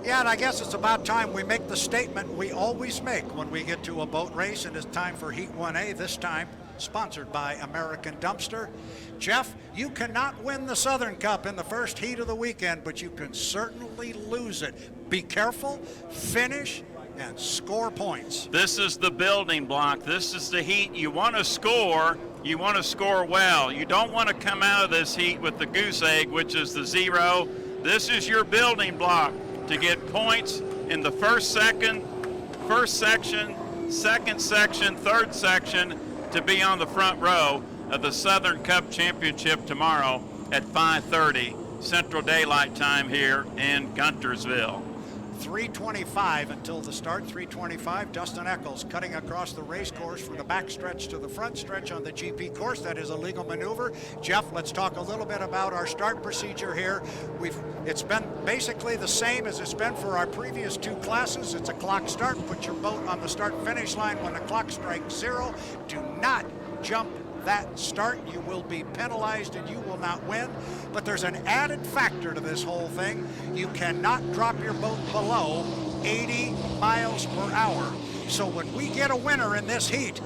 Yeah, and I guess it's about time we make the statement we always make when we get to a boat race, and it's time for Heat 1A, this time sponsored by American Dumpster. Jeff, you cannot win the Southern Cup in the first heat of the weekend, but you can certainly lose it. Be careful, finish, and score points. This is the building block. This is the heat. You want to score. You want to score well. You don't want to come out of this heat with the goose egg, which is the 0. This is your building block to get points in the first section, second section, third section, to be on the front row of the Southern Cup Championship tomorrow at 5:30 Central Daylight Time here in Guntersville. 3:25 until the start, 3:25. Dustin Eccles cutting across the race course from the back stretch to the front stretch on the GP course. That is a legal maneuver. Jeff, let's talk a little bit about our start procedure here. It's been basically the same as it's been for our previous 2 classes. It's a clock start. Put your boat on the start-finish line when the clock strikes 0. Do not jump that start. You will be penalized and you will not win. But there's an added factor to this whole thing. You cannot drop your boat below 80 miles per hour. So when we get a winner in this heat,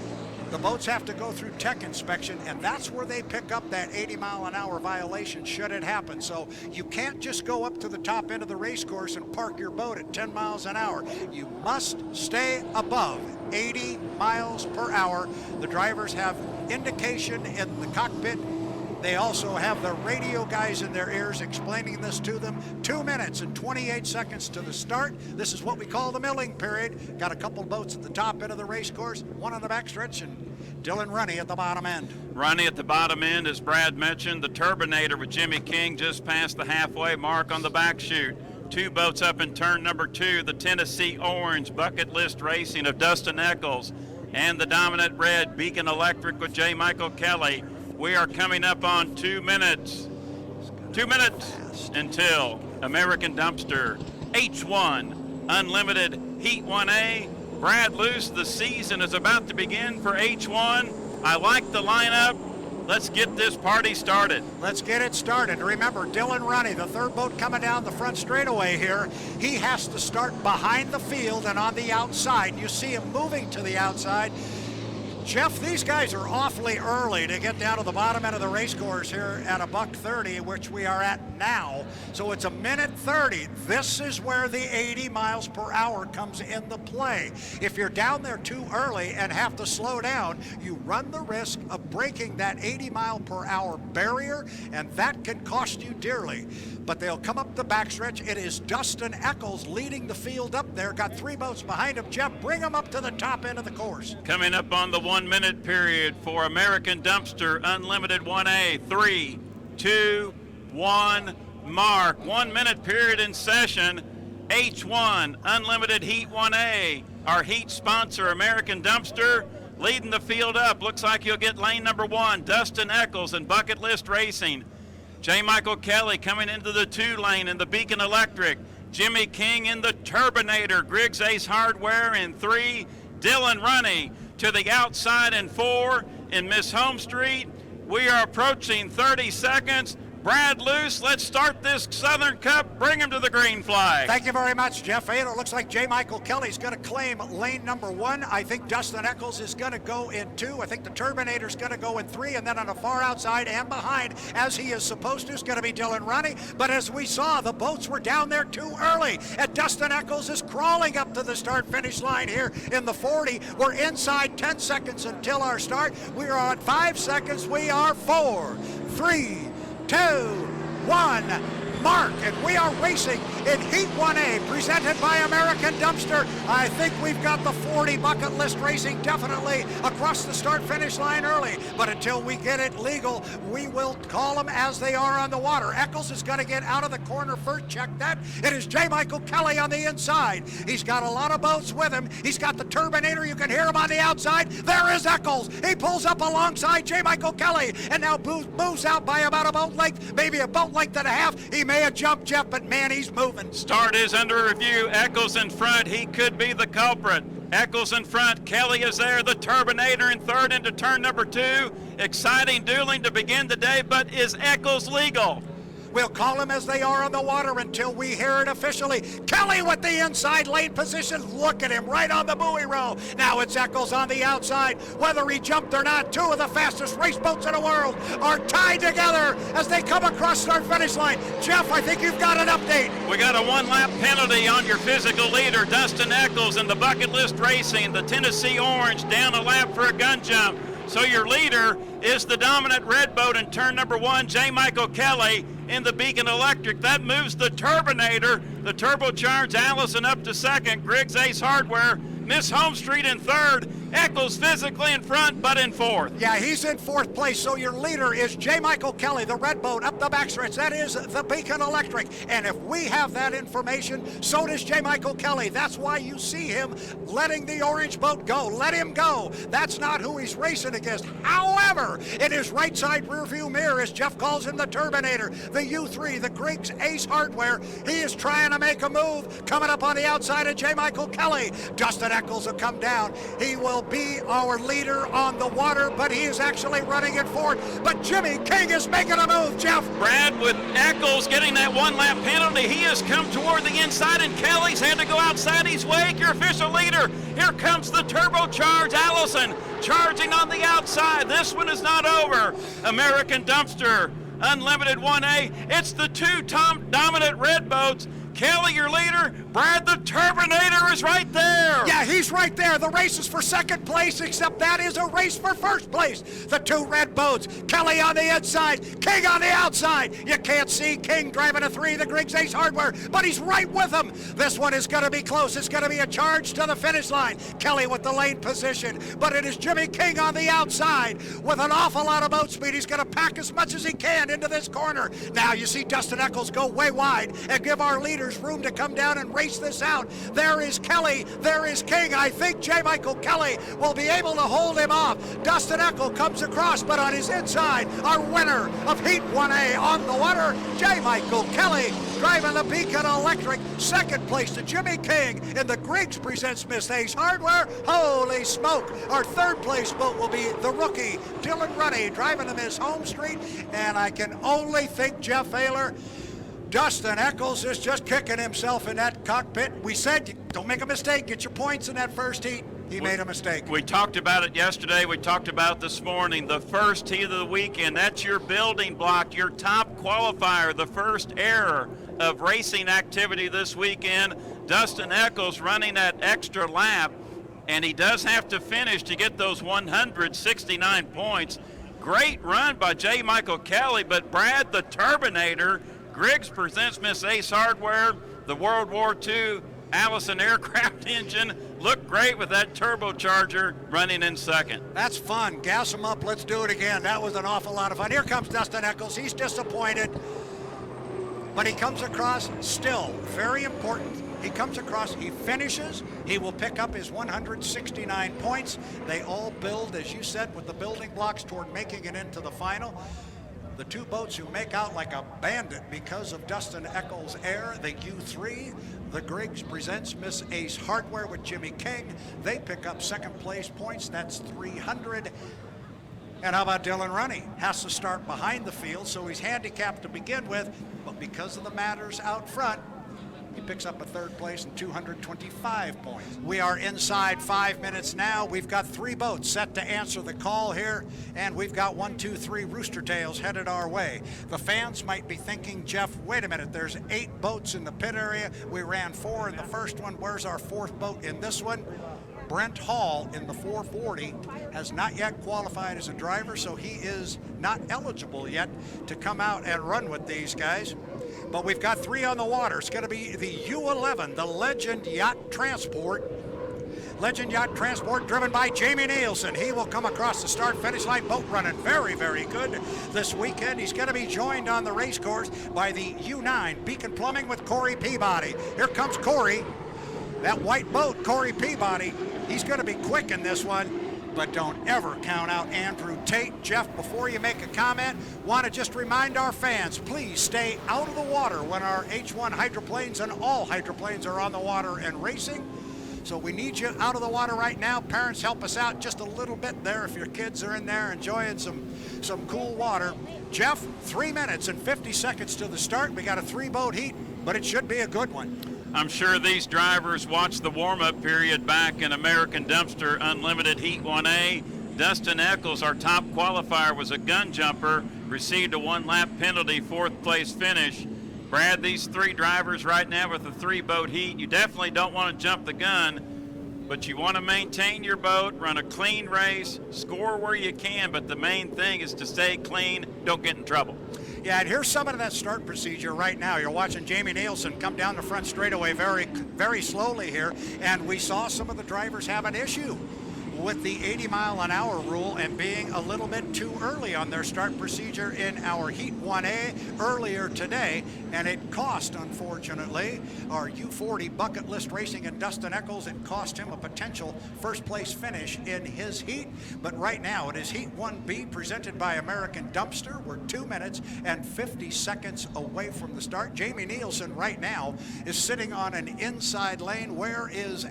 the boats have to go through tech inspection, and that's where they pick up that 80-mile-an-hour violation should it happen. So you can't just go up to the top end of the race course and park your boat at 10 miles an hour. You must stay above 80 miles per hour. The drivers have indication in the cockpit. They also have the radio guys in their ears explaining this to them. 2 minutes and 28 seconds to the start. This is what we call the milling period. Got a couple boats at the top end of the race course, one on the backstretch, and Dylan Runny at the bottom end. Runny at the bottom end, as Brad mentioned, the Turbinator with Jimmy King just past the halfway mark on the back chute. 2 boats up in turn number 2, the Tennessee Orange Bucket List Racing of Dustin Eccles and the dominant red Beacon Electric with J. Michael Kelly. We are coming up on 2 minutes. 2 minutes until American Dumpster H1 Unlimited Heat 1A. Brad Luce, the season is about to begin for H1. I like the lineup. Let's get this party started. Let's get it started. Remember, Dylan Runny, the 3rd boat coming down the front straightaway here, he has to start behind the field and on the outside. You see him moving to the outside. Jeff, these guys are awfully early to get down to the bottom end of the race course here at a $1:30, which we are at now. So it's a minute 30. This is where the 80 miles per hour comes into play. If you're down there too early and have to slow down, you run the risk of breaking that 80 mile per hour barrier, and that can cost you dearly. But they'll come up the backstretch. It is Dustin Eccles leading the field up there. Got 3 boats behind him. Jeff, bring them up to the top end of the course. Coming up on the 1 minute period for American Dumpster Unlimited 1A. 3, 2, 1, mark. 1 minute period in session. H1 Unlimited Heat 1A. Our heat sponsor, American Dumpster, leading the field up. Looks like you'll get lane number 1, Dustin Eccles and Bucket List Racing. J. Michael Kelly coming into the 2 lane in the Beacon Electric. Jimmy King in the Turbinator. Griggs Ace Hardware in 3. Dylan Runny to the outside in 4 in Miss Home Street. We are approaching 30 seconds. Brad Luce, let's start this Southern Cup. Bring him to the green flag. Thank you very much, Jeff. It looks like J. Michael Kelly's going to claim lane number 1. I think Dustin Eccles is going to go in 2. I think the Turbinator's going to go in 3. And then on the far outside and behind, as he is supposed to, is going to be Dylan Runny. But as we saw, the boats were down there too early. And Dustin Eccles is crawling up to the start-finish line here in the 40. We're inside 10 seconds until our start. We are on 5 seconds. We are 4, 3, 2, 1, mark, and we are racing in Heat 1A, presented by American Dumpster. I think we've got the 40 Bucket List Racing definitely across the start-finish line early, but until we get it legal, we will call them as they are on the water. Eccles is going to get out of the corner first. Check that. It is J. Michael Kelly on the inside. He's got a lot of boats with him. He's got the Turbinator. You can hear him on the outside. There is Eccles. He pulls up alongside J. Michael Kelly and now moves out by about a boat length, maybe a boat length and a half. He may have jumped, Jeff, but man, he's moving. Start is under review. Eccles in front. He could be the culprit. Eccles in front. Kelly is there. The Turbinator in third into turn number 2. Exciting dueling to begin the day, but is Eccles legal? We'll call them as they are on the water until we hear it officially. Kelly with the inside lane position. Look at him right on the buoy row. Now it's Eccles on the outside. Whether he jumped or not, two of the fastest race boats in the world are tied together as they come across start-finish line. Jeff, I think you've got an update. We got a one-lap penalty on your physical leader, Dustin Eccles, in the Bucket List Racing, the Tennessee Orange, down a lap for a gun jump. So your leader is the dominant red boat in turn number 1, J. Michael Kelly in the Beacon Electric. That moves the Turbinator, the turbocharged Allison, up to second. Griggs Ace Hardware, Miss Homestreet in third. Eccles physically in front, but in fourth. Yeah, he's in fourth place, so your leader is J. Michael Kelly, the red boat up the backstretch. That is the Beacon Electric. And if we have that information, so does J. Michael Kelly. That's why you see him letting the orange boat go. Let him go. That's not who he's racing against. However, in his right side rear view mirror, as Jeff calls him, the Turbinator, the U3, the Griggs Ace Hardware, he is trying to make a move. Coming up on the outside of J. Michael Kelly. Dustin Eccles will come down. He will be our leader on the water, but he is actually running it forward. But Jimmy King is making a move, Jeff. Brad, with Eccles getting that one-lap penalty, he has come toward the inside, and Kelly's had to go outside his wake. Your official leader, here comes the turbocharged Allison, charging on the outside. This one is not over. American Dumpster, Unlimited 1A. It's the two dominant red boats. Kelly, your leader. Brad, the Turbinator, is right there. Yeah, he's right there. The race is for second place, except that is a race for first place. The two red boats, Kelly on the inside, King on the outside. You can't see King driving a 3, the Griggs Ace Hardware, but he's right with him. This one is going to be close. It's going to be a charge to the finish line. Kelly with the lane position, but it is Jimmy King on the outside with an awful lot of boat speed. He's going to pack as much as he can into this corner. Now you see Dustin Eccles go way wide and give our leaders room to come down and race this out. There is Kelly, there is King. I think J. Michael Kelly will be able to hold him off. Dustin Eccles comes across, but on his inside, our winner of Heat 1A on the water, J. Michael Kelly, driving the Beacon Electric. Second place to Jimmy King in the Griggs Presents Miss Ace Hardware. Holy smoke. Our third place boat will be the rookie, Dylan Runny, driving the Miss Homestreet. And I can only think, Jeff Ayler, Dustin Eccles is just kicking himself in that cockpit. We said, don't make a mistake, get your points in that first heat. He made a mistake. We talked about it yesterday. We talked about it this morning. The first heat of the weekend, that's your building block, your top qualifier, the first error of racing activity this weekend. Dustin Eccles running that extra lap, and he does have to finish to get those 169 points. Great run by J. Michael Kelly, but Brad, the Turbinator, Griggs Presents Miss Ace Hardware, the World War II Allison aircraft engine, looked great with that turbocharger running in second. That's fun. Gas them up. Let's do it again. That was an awful lot of fun. Here comes Dustin Eccles. He's disappointed, but he comes across still very important. He comes across, he finishes, he will pick up his 169 points. They all build, as you said, with the building blocks toward making it into the final. The two boats who make out like a bandit because of Dustin Eccles' air, the U3, the Griggs Presents Miss Ace Hardware with Jimmy King, they pick up second place points. That's 300. And how about Dylan Runny? Has to start behind the field, so he's handicapped to begin with, but because of the matters out front, he picks up a third place and 225 points. We are inside 5 minutes now. We've got 3 boats set to answer the call here, and we've got 1, 2, 3 Rooster Tails headed our way. The fans might be thinking, Jeff, wait a minute, there's 8 boats in the pit area. We ran 4 in the first one. Where's our 4th boat in this one? Brent Hall in the 440 has not yet qualified as a driver, so he is not eligible yet to come out and run with these guys. But we've got 3 on the water. It's going to be the U11, the Legend Yacht Transport. Legend Yacht Transport driven by Jamie Nielsen. He will come across the start-finish line. Boat running very, very good this weekend. He's going to be joined on the race course by the U9 Beacon Plumbing with Corey Peabody. Here comes Corey. That white boat, Corey Peabody, he's going to be quick in this one. But don't ever count out Andrew Tate. Jeff, before you make a comment, want to just remind our fans, please stay out of the water when our H1 hydroplanes and all hydroplanes are on the water and racing. So we need you out of the water right now. Parents, help us out just a little bit there if your kids are in there enjoying some cool water. Jeff, 3 minutes and 50 seconds to the start. We got a 3-boat heat, but it should be a good one. I'm sure these drivers watched the warm-up period back in American Dumpster Unlimited Heat 1A. Dustin Eccles, our top qualifier, was a gun jumper, received a 1-lap penalty, 4th place finish. Brad, these 3 drivers right now with a 3-boat heat, you definitely don't want to jump the gun, but you want to maintain your boat, run a clean race, score where you can, but the main thing is to stay clean, don't get in trouble. Yeah, and here's some of that start procedure right now. You're watching Jamie Nielsen come down the front straightaway very, very slowly here, and we saw some of the drivers have an issue with the 80-mile-an-hour rule and being a little bit too early on their start procedure in our Heat 1A earlier today, and it cost, unfortunately, our U40 Bucket List Racing and Dustin Eccles. It cost him a potential first-place finish in his heat, but right now it is Heat 1B presented by American Dumpster. We're 2 minutes and 50 seconds away from the start. Jamie Nielsen right now is sitting on an inside lane. Where is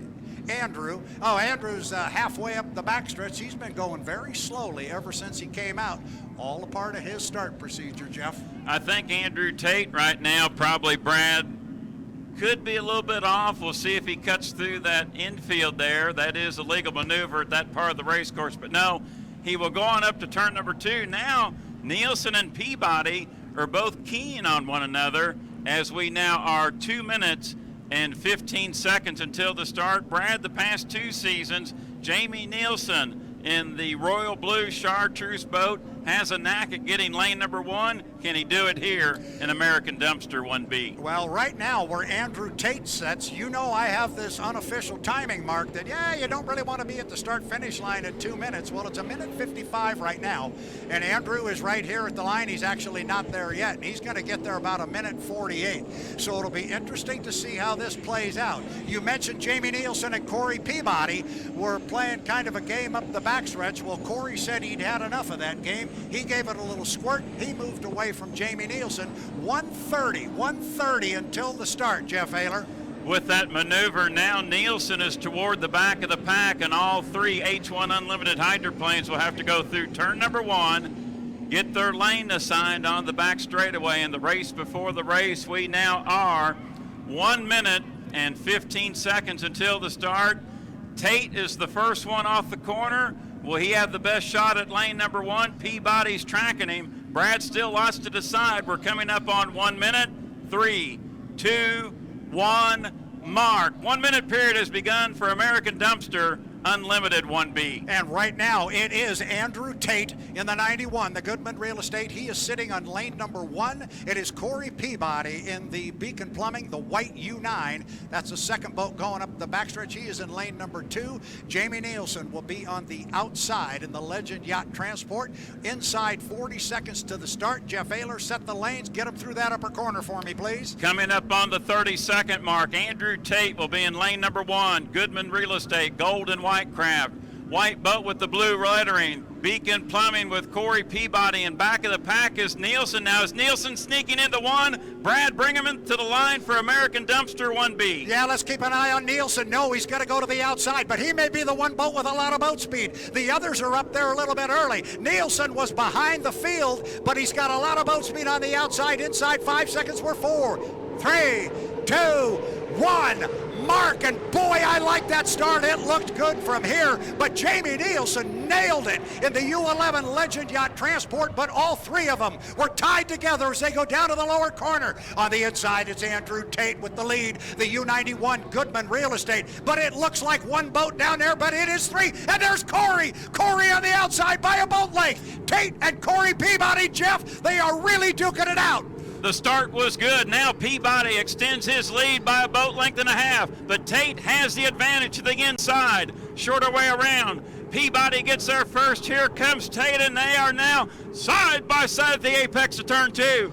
Andrew? Oh, Andrew's halfway up the backstretch. He's been going very slowly ever since he came out. All a part of his start procedure, Jeff. I think Andrew Tate right now, probably Brad, could be a little bit off. We'll see if he cuts through that infield there. That is a legal maneuver at that part of the race course. But no, he will go on up to turn number 2. Now, Nielsen and Peabody are both keen on one another as we now are 2 minutes and 15 seconds until the start. Brad, the past 2 seasons, Jamie Nielsen in the Royal Blue Chartreuse boat has a knack at getting lane number 1. Can he do it here in American Dumpster 1B? Well, right now where Andrew Tate sets, you know I have this unofficial timing mark that, yeah, you don't really want to be at the start-finish line in 2 minutes. Well, it's 1:55 right now, and Andrew is right here at the line. He's actually not there yet, and he's going to get there about 1:48. So it'll be interesting to see how this plays out. You mentioned Jamie Nielsen and Corey Peabody were playing kind of a game up the backstretch. Well, Corey said he'd had enough of that game. He gave it a little squirt. He moved away from Jamie Nielsen. 1:30 until the start, Jeff Ayler. With that maneuver, now Nielsen is toward the back of the pack, and all 3 H1 Unlimited hydroplanes will have to go through turn number 1, get their lane assigned on the back straightaway. In the race before the race, we now are 1 minute and 15 seconds until the start. Tate is the first one off the corner. Will he have the best shot at lane number 1? Peabody's tracking him. Brad, still lots to decide. We're coming up on 1 minute. 3, 2, 1, mark. 1 minute period has begun for American Dumpster Unlimited 1B. And right now it is Andrew Tate in the 91, the Goodman Real Estate. He is sitting on lane number 1. It is Corey Peabody in the Beacon Plumbing, the white U9. That's the second boat going up the backstretch. He is in lane number 2. Jamie Nielsen will be on the outside in the Legend Yacht Transport. Inside 40 seconds to the start. Jeff Ayler, set the lanes. Get him through that upper corner for me, please. Coming up on the 30-second mark, Andrew Tate will be in lane number 1. Goodman Real Estate, gold and white craft. White boat with the blue lettering. Beacon Plumbing with Corey Peabody. And back of the pack is Nielsen. Now is Nielsen sneaking into 1. Brad, bring him into the line for American Dumpster 1B. Yeah, let's keep an eye on Nielsen. No, he's got to go to the outside, but he may be the one boat with a lot of boat speed. The others are up there a little bit early. Nielsen was behind the field, but he's got a lot of boat speed on the outside. Inside 5 seconds, we're 4, 3, 2, 1. Mark, and boy, I like that start. It looked good from here, but Jamie Nielsen nailed it in the U11 Legend Yacht Transport, but all 3 of them were tied together as they go down to the lower corner. On the inside, it's Andrew Tate with the lead, the U91 Goodman Real Estate, but it looks like 1 boat down there, but it is 3, and there's Corey on the outside by a boat length. Tate and Corey Peabody, Jeff, they are really duking it out. The start was good. Now Peabody extends his lead by a boat length and a half, but Tate has the advantage to the inside. Shorter way around. Peabody gets there first. Here comes Tate, and they are now side by side at the apex of turn 2.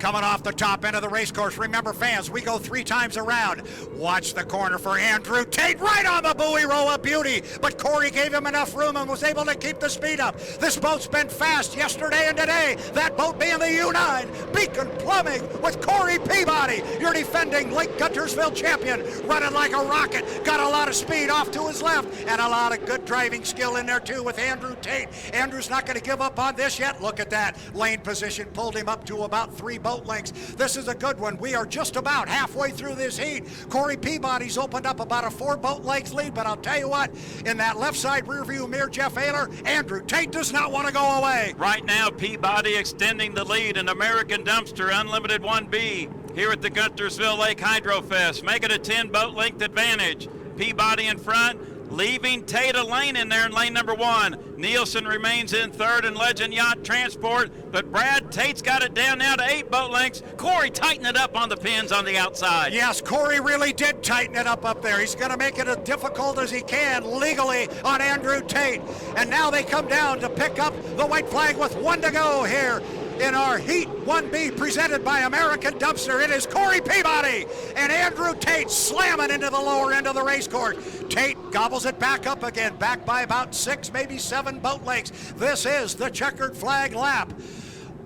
coming off the top end of the race course. Remember, fans, we go 3 times around. Watch the corner for Andrew Tate, right on the buoy row of beauty. But Corey gave him enough room and was able to keep the speed up. This boat's been fast yesterday and today. That boat being the U9, Beacon Plumbing with Corey Peabody, your defending Lake Guntersville champion, running like a rocket. Got a lot of speed off to his left and a lot of good driving skill in there too with Andrew Tate. Andrew's not going to give up on this yet. Look at that. Lane position pulled him up to about 3 boat lengths. This is a good one. We are just about halfway through this heat. Corey Peabody's opened up about a 4 boat lengths lead, but I'll tell you what, in that left side rear view mirror, Jeff Ayler, Andrew Tate does not want to go away. Right now, Peabody extending the lead in American Dumpster Unlimited 1B here at the Guntersville Lake Hydrofest. Make it a 10 boat length advantage. Peabody in front, leaving Tate a lane in there in lane number 1. Nielsen remains in third in Legend Yacht Transport, but Brad Tate's got it down now to 8 boat lengths. Corey tightened it up on the pins on the outside. Yes, Corey really did tighten it up there. He's going to make it as difficult as he can legally on Andrew Tate. And now they come down to pick up the white flag with 1 to go here in our Heat 1B presented by American Dumpster. It is Corey Peabody and Andrew Tate slamming into the lower end of the race course. Tate gobbles it back up again, back by about 6, maybe 7 boat lengths. This is the checkered flag lap.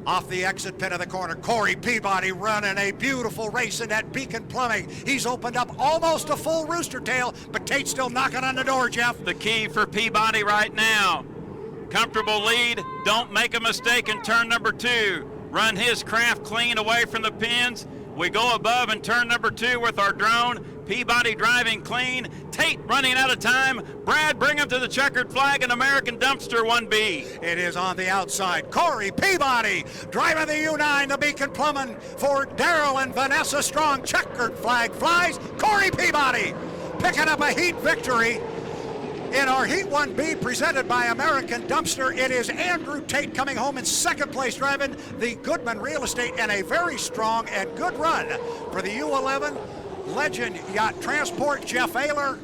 Off the exit pin of the corner, Corey Peabody running a beautiful race in that Beacon Plumbing. He's opened up almost a full rooster tail, but Tate's still knocking on the door, Jeff. The key for Peabody right now. Comfortable lead, don't make a mistake in turn number 2. Run his craft clean away from the pins. We go above in turn number 2 with our drone. Peabody driving clean. Tate running out of time. Brad, bring him to the checkered flag and American Dumpster 1B. It is on the outside. Corey Peabody driving the U9, the Beacon Plumbing for Daryl and Vanessa Strong. Checkered flag flies. Corey Peabody picking up a heat victory. In our Heat 1B presented by American Dumpster, it is Andrew Tate coming home in second place driving the Goodman Real Estate, and a very strong and good run for the U11 Legend Yacht Transport. Jeff Ayler,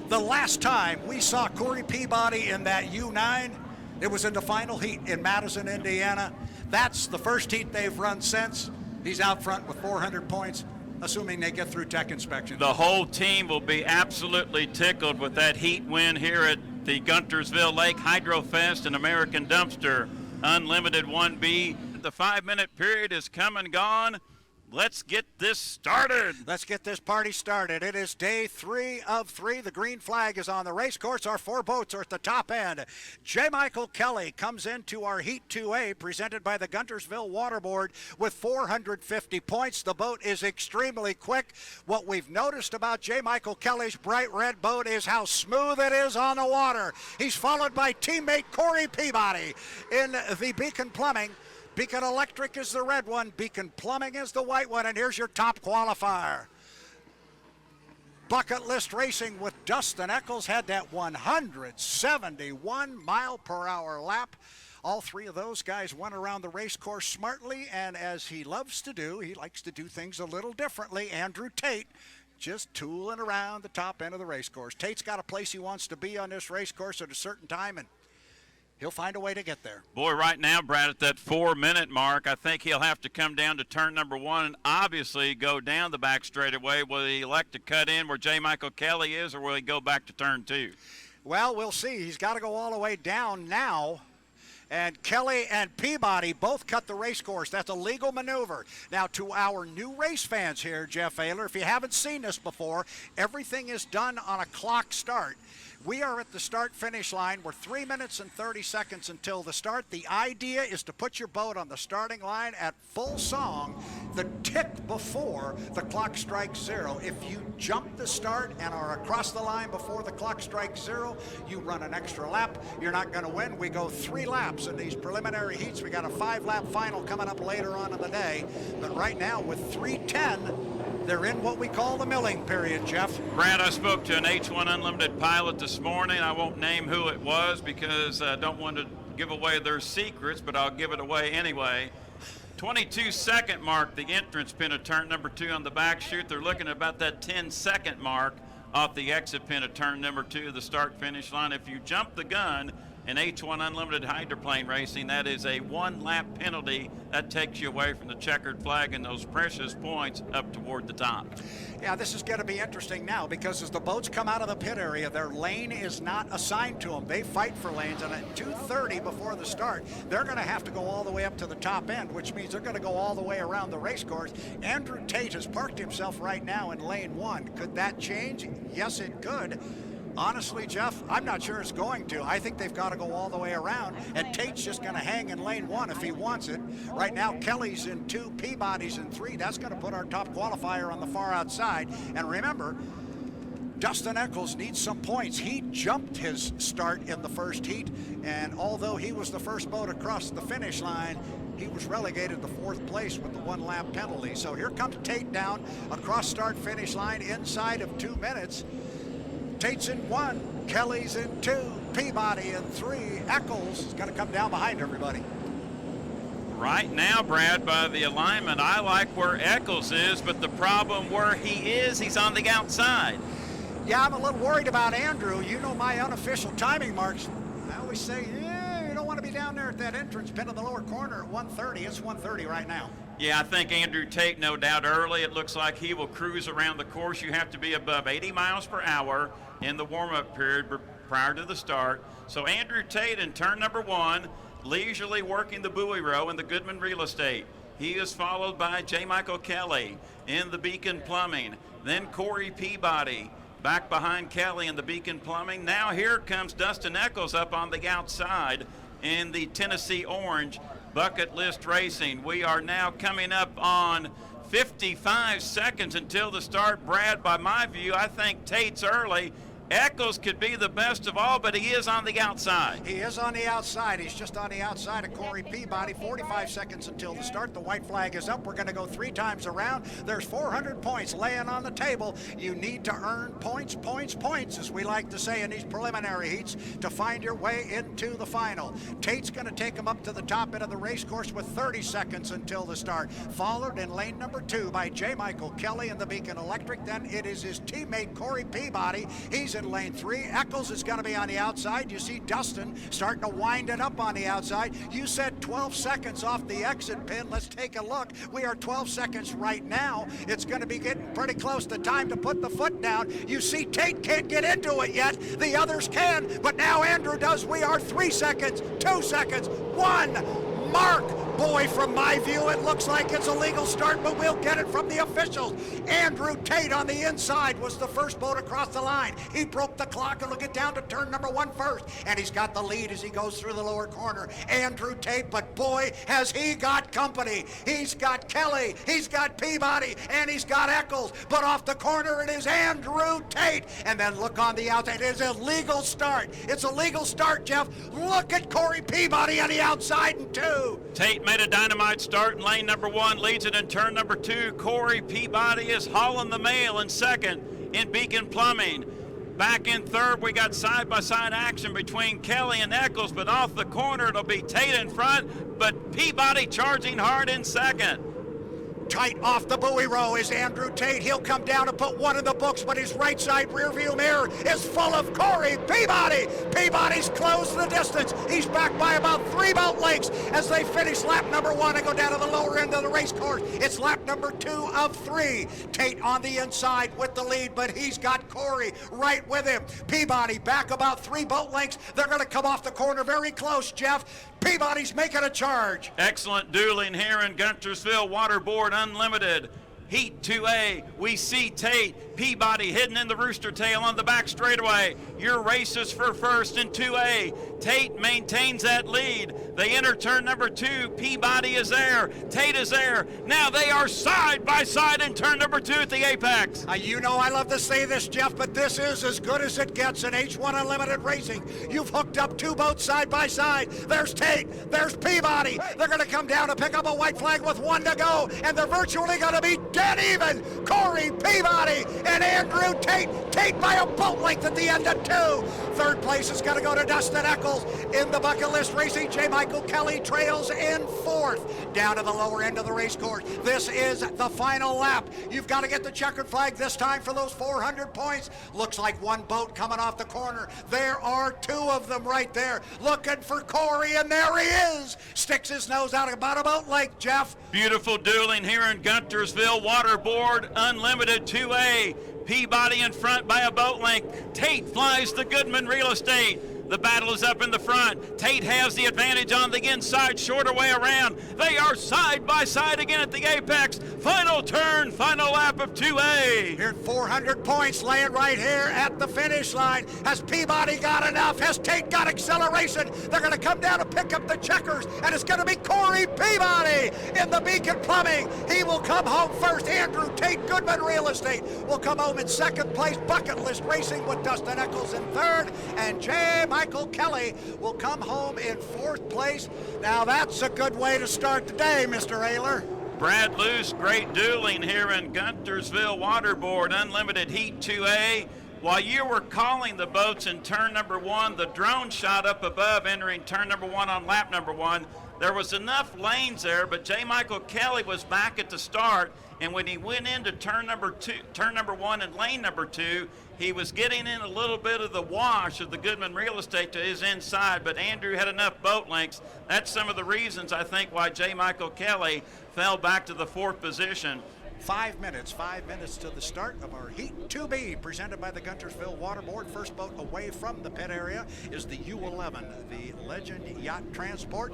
the last time we saw Corey Peabody in that U9, it was in the final heat in Madison, Indiana. That's the first heat they've run since. He's out front with 400 points. Assuming they get through tech inspection. The whole team will be absolutely tickled with that heat win here at the Guntersville Lake Hydrofest and American Dumpster Unlimited 1B. The 5-minute period is come and gone. Let's get this started. Let's get this party started. It is day 3 of 3. The green flag is on the race course. Our 4 boats are at the top end. J. Michael Kelly comes into our Heat 2A presented by the Guntersville Waterboard with 450 points. The boat is extremely quick. What we've noticed about J. Michael Kelly's bright red boat is how smooth it is on the water. He's followed by teammate Corey Peabody in the Beacon Plumbing. Beacon Electric is the red one, Beacon Plumbing is the white one, and here's your top qualifier. Bucket List Racing with Dustin Eccles had that 171 mile per hour lap. All 3 of those guys went around the race course smartly, and as he loves to do, he likes to do things a little differently. Andrew Tate just tooling around the top end of the race course. Tate's got a place he wants to be on this race course at a certain time, and he'll find a way to get there. Boy, right now, Brad, at that 4-minute mark, I think he'll have to come down to turn number 1 and obviously go down the back straightaway. Will he elect to cut in where J. Michael Kelly is, or will he go back to turn 2? Well, we'll see. He's got to go all the way down now. And Kelly and Peabody both cut the race course. That's a legal maneuver. Now, to our new race fans here, Jeff Ayler, if you haven't seen this before, everything is done on a clock start. We are at the start-finish line. We're 3 minutes and 30 seconds until the start. The idea is to put your boat on the starting line at full song, the tick before the clock strikes 0. If you jump the start and are across the line before the clock strikes 0, you run an extra lap. You're not going to win. We go 3 laps in these preliminary heats. We got a 5-lap final coming up later on in the day. But right now, with 3:10, they're in what we call the milling period, Jeff. Brad, I spoke to an H1 Unlimited pilot this morning. I won't name who it was because I don't want to give away their secrets, but I'll give it away anyway. 22-second mark, the entrance pin of turn number 2 on the back chute. They're looking at about that 10-second mark off the exit pin of turn number 2, the start-finish line. If you jump the gun, in H1 Unlimited hydroplane racing, that is a 1-lap penalty. That takes you away from the checkered flag and those precious points up toward the top. Yeah, this is going to be interesting now because as the boats come out of the pit area, their lane is not assigned to them. They fight for lanes, and at 2:30 before the start, they're going to have to go all the way up to the top end, which means they're going to go all the way around the race course. Andrew Tate has parked himself right now in lane 1. Could that change? Yes, it could. Honestly, Jeff, I'm not sure it's going to. I think they've got to go all the way around, and Tate's just going to hang in lane 1 if he wants it. Right now, Kelly's in 2, Peabody's in 3. That's going to put our top qualifier on the far outside. And remember, Dustin Eccles needs some points. He jumped his start in the first heat, and although he was the first boat across the finish line, he was relegated to 4th place with the 1-lap penalty. So here comes Tate down across start-finish line inside of 2 minutes. Tate's in 1, Kelly's in 2, Peabody in 3. Eccles is going to come down behind everybody. Right now, Brad, by the alignment, I like where Eccles is, but the problem where he is, he's on the outside. Yeah, I'm a little worried about Andrew. You know my unofficial timing marks. I always say, you don't want to be down there at that entrance pin in the lower corner at 1:30. It's 1:30 right now. Yeah, I think Andrew Tate, no doubt early. It looks like he will cruise around the course. You have to be above 80 miles per hour in the warm-up period prior to the start. So Andrew Tate in turn number 1, leisurely working the buoy row in the Goodman Real Estate. He is followed by J. Michael Kelly in the Beacon Plumbing. Then Corey Peabody back behind Kelly in the Beacon Plumbing. Now here comes Dustin Eccles up on the outside in the Tennessee Orange Bucket List Racing. We are now coming up on 55 seconds until the start. Brad, by my view, I think Tate's early. Eccles could be the best of all, but he is on the outside. He is on the outside. He's just on the outside of Corey Peabody. 45 seconds until the start. The white flag is up. We're going to go 3 times around. There's 400 points laying on the table. You need to earn points, points, points, as we like to say in these preliminary heats, to find your way into the final. Tate's going to take him up to the top end of the race course with 30 seconds until the start. Followed in lane number 2 by J. Michael Kelly in the Beacon Electric. Then it is his teammate Corey Peabody. He's in lane 3. Eccles is going to be on the outside. You see Dustin starting to wind it up on the outside. You said 12 seconds off the exit pin. Let's take a look. We are 12 seconds right now. It's going to be getting pretty close to time to put the foot down. You see Tate can't get into it yet. The others can, but now Andrew does. We are 3 seconds, 2 seconds, 1 mark. Boy, from my view, it looks like it's a legal start, but we'll get it from the officials. Andrew Tate on the inside was the first boat across the line. He broke the clock and will get down to turn number 1 first, and he's got the lead as he goes through the lower corner. Andrew Tate, but boy, has he got company. He's got Kelly, he's got Peabody, and he's got Eccles, but off the corner it is Andrew Tate. And then look on the outside, it is a legal start. It's a legal start, Jeff. Look at Corey Peabody on the outside in 2. Tate made a dynamite start in lane number 1, leads it in turn number 2. Corey Peabody is hauling the mail in 2nd in Beacon Plumbing. Back in 3rd, we got side-by-side action between Kelly and Eccles, but off the corner it'll be Tate in front, but Peabody charging hard in 2nd. Tight off the buoy row is Andrew Tate. He'll come down and put 1 in the books, but his right side rear view mirror is full of Corey Peabody. Peabody's closed the distance. He's back by about 3 boat lengths as they finish lap number 1 and go down to the lower end of the race course. It's lap number 2 of 3. Tate on the inside with the lead, but he's got Corey right with him. Peabody back about 3 boat lengths. They're going to come off the corner very close, Jeff. Peabody's making a charge. Excellent dueling here in Guntersville Waterboard Unlimited. Heat 2A, we see Tate, Peabody hidden in the rooster tail on the back straightaway. Your race is for first in 2A. Tate maintains that lead. They enter turn number 2. Peabody is there. Tate is there. Now they are side by side in turn number 2 at the apex. You know I love to say this, Jeff, but this is as good as it gets in H1 Unlimited Racing. You've hooked up 2 boats side by side. There's Tate. There's Peabody. They're going to come down and pick up a white flag with 1 to go, and they're virtually going to be dead even. Corey Peabody and Andrew Tate. Tate by a boat length at the end of 2. Third place is going to go to Dustin Eccles. In the bucket list racing, J. Michael Kelly trails in 4th. Down to the lower end of the race course. This is the final lap. You've got to get the checkered flag this time for those 400 points. Looks like one boat coming off the corner. There are 2 of them right there. Looking for Corey, and there he is. Sticks his nose out about a boat length, Jeff. Beautiful dueling here in Guntersville. Waterboard Unlimited 2A. Peabody in front by a boat length. Tate flies the Goodman Real Estate. The battle is up in the front. Tate has the advantage on the inside, shorter way around. They are side by side again at the apex. Final turn, final lap of 2A. Here 400 points laying right here at the finish line. Has Peabody got enough? Has Tate got acceleration? They're going to come down and pick up the checkers, and it's going to be Corey Peabody in the Beacon Plumbing. He will come home first. Andrew Tate, Goodman Real Estate, will come home in 2nd place. Bucket List Racing with Dustin Eccles in 3rd, and J. Michael Kelly will come home in 4th place. Now that's a good way to start the day, Mr. Ayler. Brad Luce, great dueling here in Guntersville Waterboard Unlimited Heat 2A. While you were calling the boats in turn number 1, the drone shot up above entering turn number 1 on lap number 1. There was enough lanes there, but J. Michael Kelly was back at the start, and when he went into turn number 1 and lane number 2, he was getting in a little bit of the wash of the Goodman Real Estate to his inside, but Andrew had enough boat lengths. That's some of the reasons, I think, why J. Michael Kelly fell back to the 4th position. 5 minutes to the start of our Heat 2B, presented by the Guntersville Waterboard. First boat away from the pit area is the U11, the Legend Yacht Transport.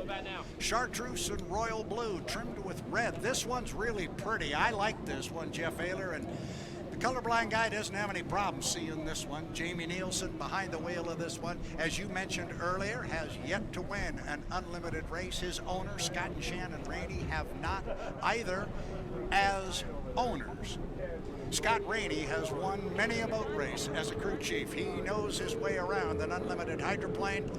Chartreuse and royal blue, trimmed with red. This one's really pretty. I like this one, Jeff Ayler, and the colorblind guy doesn't have any problem seeing this one. Jamie Nielsen behind the wheel of this one, as you mentioned earlier, has yet to win an unlimited race. His owner, Scott and Shannon Rainey, have not either as owners. Scott Rainey has won many a boat race as a crew chief. He knows his way around an unlimited hydroplane.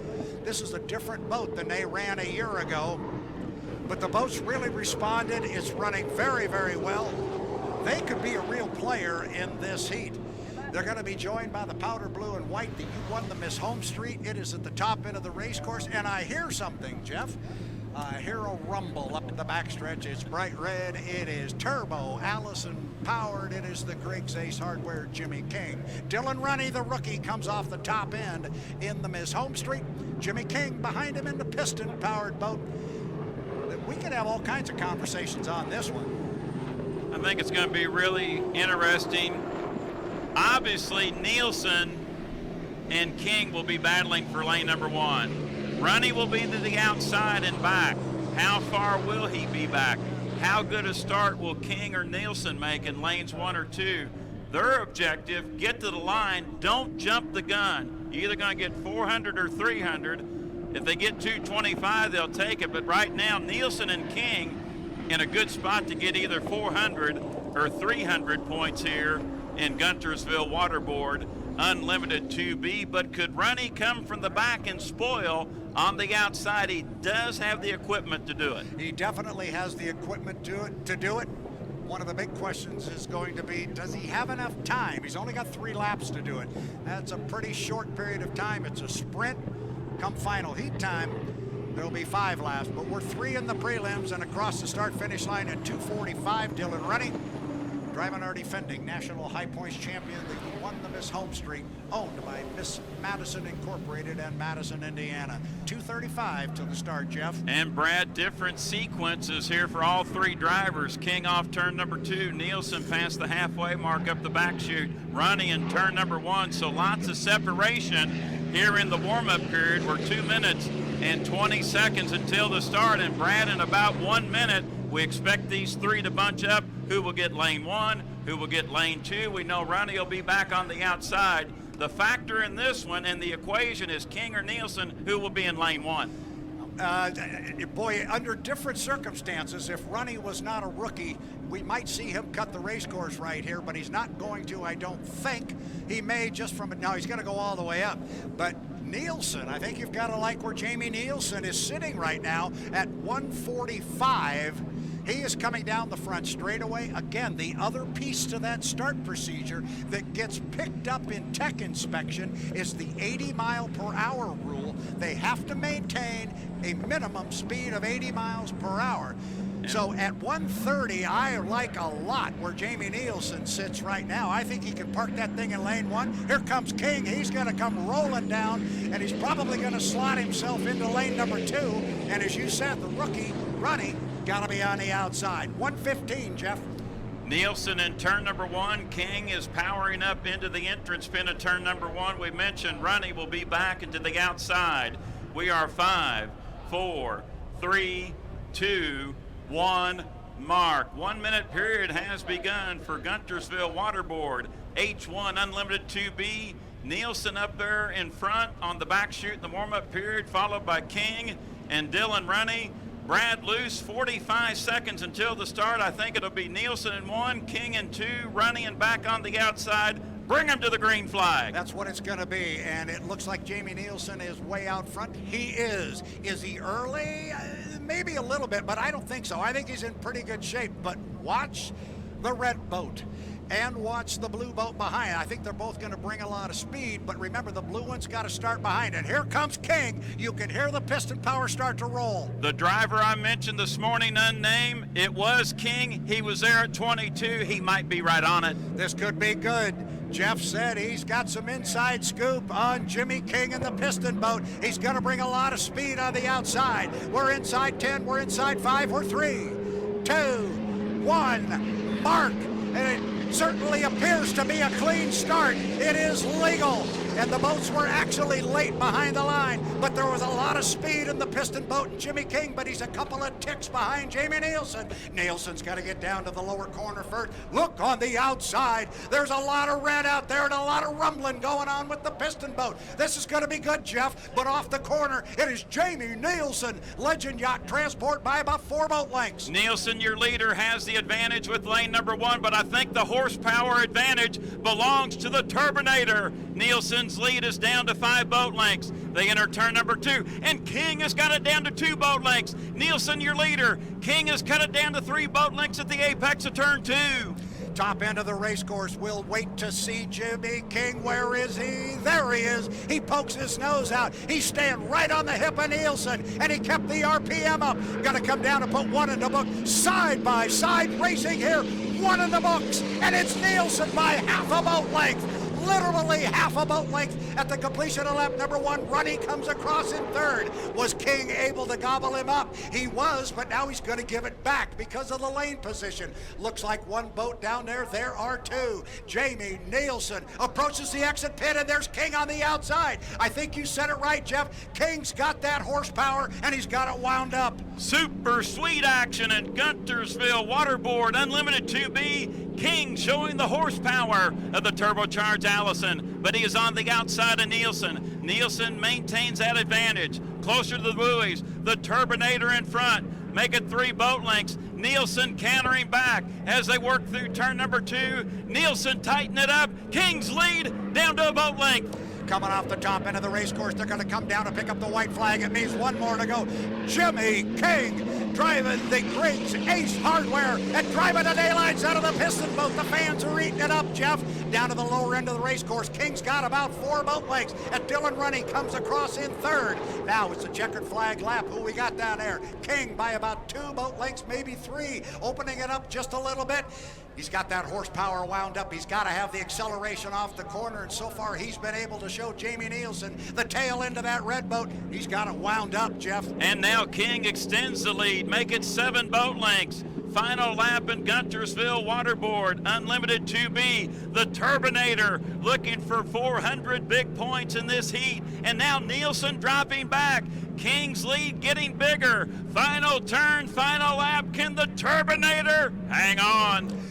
This is a different boat than they ran a year ago, but the boat's really responded. It's running very, very well. They could be a real player in this heat. They're going to be joined by the powder blue and white, the U1, the Miss Home Street. It is at the top end of the race course, and I hear something, Jeff. I hear a rumble up the backstretch. It's bright red. It is turbo Allison powered. It is the Griggs Ace Hardware Jimmy King. Dylan Runny, the rookie, comes off the top end in the Miss Home Street. Jimmy King behind him in the piston powered boat. We could have all kinds of conversations on this one. I think it's going to be really interesting. Obviously, Nielsen and King will be battling for lane number 1. Runny will be to the outside and back. How far will he be back? How good a start will King or Nielsen make in lanes 1 or 2? Their objective, get to the line, don't jump the gun. You're either going to get 400 or 300. If they get 225, they'll take it. But right now, Nielsen and King in a good spot to get either 400 or 300 points here in Guntersville Waterboard Unlimited 2B. But could Runny come from the back and spoil on the outside? He does have the equipment to do it. He definitely has the equipment to do it. One of the big questions is going to be, does he have enough time? He's only got 3 laps to do it. That's a pretty short period of time. It's a sprint. Come final heat time, there'll be 5 laps, but we're 3 in the prelims, and across the start-finish line at 2:45, Dylan Runny, driving our defending national high points champion, the won the Miss Home Street, owned by Miss Madison Incorporated and Madison, Indiana. 2:35 to the start, Jeff. And Brad, different sequences here for all 3 drivers. King off turn number 2, Nielsen past the halfway mark up the back chute, Runny in turn number 1, so lots of separation here in the warm-up period. We're 2 minutes and 20 seconds until the start, and Brad, in about 1 minute, we expect these 3 to bunch up. Who will get lane 1? Who will get lane 2? We know Runny will be back on the outside. The factor in this one in the equation is King or Nielsen, who will be in lane 1. Boy, under different circumstances, if Runny was not a rookie, we might see him cut the race course right here, but he's not going to, I don't think. He may just from it. No, he's going to go all the way up. But Nielsen, I think you've got to like where Jamie Nielsen is sitting right now at 145. He is coming down the front straightaway. Again, the other piece to that start procedure that gets picked up in tech inspection is the 80-mile-per-hour rule. They have to maintain a minimum speed of 80 miles per hour. So at 130, I like a lot where Jamie Nielsen sits right now. I think he can park that thing in lane 1. Here comes King. He's going to come rolling down, and he's probably going to slot himself into lane number 2. And as you said, the rookie, Runny, got to be on the outside. 115, Jeff. Nielsen in turn number 1. King is powering up into the entrance pin of turn number 1. We mentioned Runny will be back into the outside. We are 5, 4, 3, 2, 1 mark. 1 minute period has begun for Guntersville Waterboard. H1 Unlimited 2B. Nielsen up there in front on the back chute in the warm-up period, followed by King and Dylan Runny. Brad Luce, 45 seconds until the start. I think it'll be Nielsen in 1, King in 2, Runny and back on the outside. Bring him to the green flag. That's what it's going to be, and it looks like Jamie Nielsen is way out front. He is. Is he early? Maybe a little bit, but I don't think so. I think he's in pretty good shape, but watch the red boat and watch the blue boat behind. I think they're both going to bring a lot of speed, but remember, the blue one's got to start behind. And here comes King. You can hear the piston power start to roll. The driver I mentioned this morning, unnamed, it was King. He was there at 22. He might be right on it. This could be good. Jeff said he's got some inside scoop on Jimmy King and the piston boat. He's going to bring a lot of speed on the outside. We're inside 10, we're inside 5, we're 3, 2, 1, mark. And it certainly appears to be a clean start. It is legal. And the boats were actually late behind the line, but there was a lot of speed in the piston boat and Jimmy King, but he's a couple of ticks behind Jamie Nielsen. Nielsen's got to get down to the lower corner first. Look on the outside. There's a lot of red out there and a lot of rumbling going on with the piston boat. This is going to be good, Jeff, but off the corner, it is Jamie Nielsen, Legend Yacht Transport, by about 4 boat lengths. Nielsen, your leader, has the advantage with lane number 1, but I think the horsepower advantage belongs to the Turbinator. Nielsen's lead is down to 5 boat lengths. They enter turn number 2, and King has got it down to 2 boat lengths. Nielsen, your leader. King has cut it down to 3 boat lengths at the apex of turn 2. Top end of the race course. We'll wait to see Jimmy King. Where is he? There he is. He pokes his nose out. He's staying right on the hip of Nielsen, and he kept the RPM up. Gonna come down and put 1 in the book. Side by side racing here. 1 in the books, and it's Nielsen by half a boat length. Literally half a boat length at the completion of lap number 1. Runny comes across in 3rd. Was King able to gobble him up? He was, but now he's going to give it back because of the lane position. Looks like 1 boat down there. There are 2. Jamie Nielsen approaches the exit pit, and there's King on the outside. I think you said it right, Jeff. King's got that horsepower, and he's got it wound up. Super sweet action at Guntersville Waterboard Unlimited 2B. King showing the horsepower of the turbocharged Allison, but he is on the outside of Nielsen. Nielsen maintains that advantage. Closer to the buoys, the Turbinator in front. Make it 3 boat lengths. Nielsen cantering back as they work through turn number 2. Nielsen tighten it up. King's lead down to a boat length. Coming off the top end of the race course, they're going to come down to pick up the white flag. It means 1 more to go. Jimmy King driving the Griggs Ace Hardware and driving the daylights out of the piston boat. The fans are eating it up, Jeff. Down to the lower end of the race course. King's got about 4 boat lengths. And Dylan Runny comes across in 3rd. Now it's a checkered flag lap. Who we got down there? King by about 2 boat lengths, maybe 3. Opening it up just a little bit. He's got that horsepower wound up. He's got to have the acceleration off the corner, and so far he's been able to show Jamie Nielsen the tail end of that red boat. He's got it wound up, Jeff. And now King extends the lead, make it 7 boat lengths. Final lap in Guntersville Waterboard Unlimited 2B. The Turbinator looking for 400 big points in this heat. And now Nielsen dropping back. King's lead getting bigger. Final turn, final lap. Can the Turbinator hang on?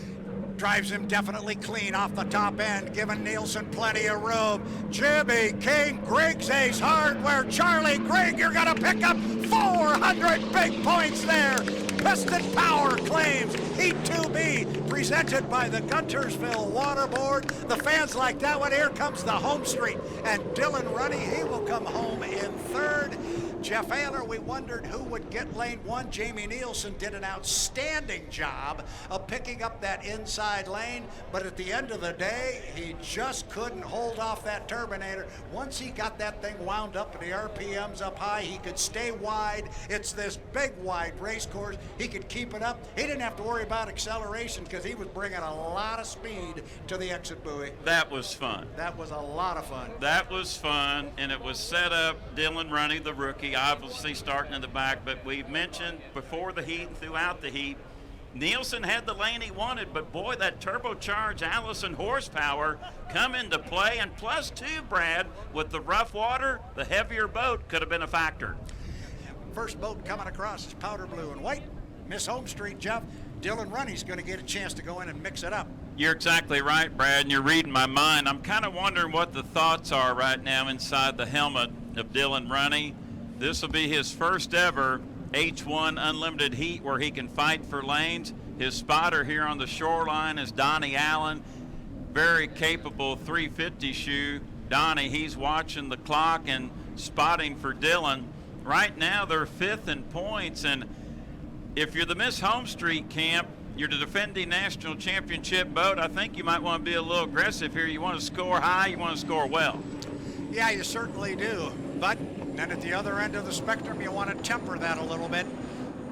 Drives him definitely clean off the top end, giving Nielsen plenty of room. Jimmy King, Griggs Ace Hardware, Charlie Grigg, you're going to pick up 400 big points there. Piston Power claims Heat 2B, presented by the Guntersville Waterboard. The fans like that one. Here comes the home street. And Dylan Runny, he will come home in 3rd. Jeff Ayler, we wondered who would get lane one. Jamie Nielsen did an outstanding job of picking up that inside lane, but at the end of the day, he just couldn't hold off that Turbinator. Once he got that thing wound up and the RPMs up high, he could stay wide. It's this big, wide race course. He could keep it up. He didn't have to worry about acceleration because he was bringing a lot of speed to the exit buoy. That was fun. That was a lot of fun. That was fun, and it was set up. Dylan Runny, the rookie, obviously starting in the back, but we mentioned before the heat and throughout the heat, Nielsen had the lane he wanted, but boy, that turbocharged Allison horsepower come into play, and plus two, Brad, with the rough water, the heavier boat could have been a factor. First boat coming across is powder blue and white. Miss Home Street, Jeff. Dylan Runny's going to get a chance to go in and mix it up. You're exactly right, Brad, and you're reading my mind. I'm kind of wondering what the thoughts are right now inside the helmet of Dylan Runny. This will be his first ever H1 Unlimited Heat where he can fight for lanes. His spotter here on the shoreline is Donnie Allen, very capable 350 shoe. Donnie, he's watching the clock and spotting for Dylan. Right now they're fifth in points, and if you're the Miss Home Street camp, you're the defending national championship boat, I think you might want to be a little aggressive here. You want to score high, you want to score well. Yeah, you certainly do. But then at the other end of the spectrum, you want to temper that a little bit.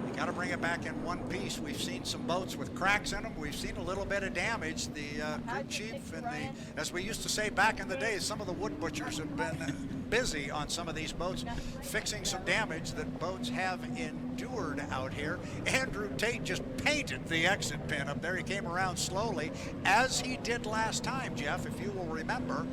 You got to bring it back in one piece. We've seen some boats with cracks in them. We've seen a little bit of damage. The crew chief and as we used to say back in the day, some of the wood butchers have been busy on some of these boats fixing some damage that boats have endured out here. Andrew Tate just painted the exit pin up there. He came around slowly, as he did last time, Jeff, if you will remember.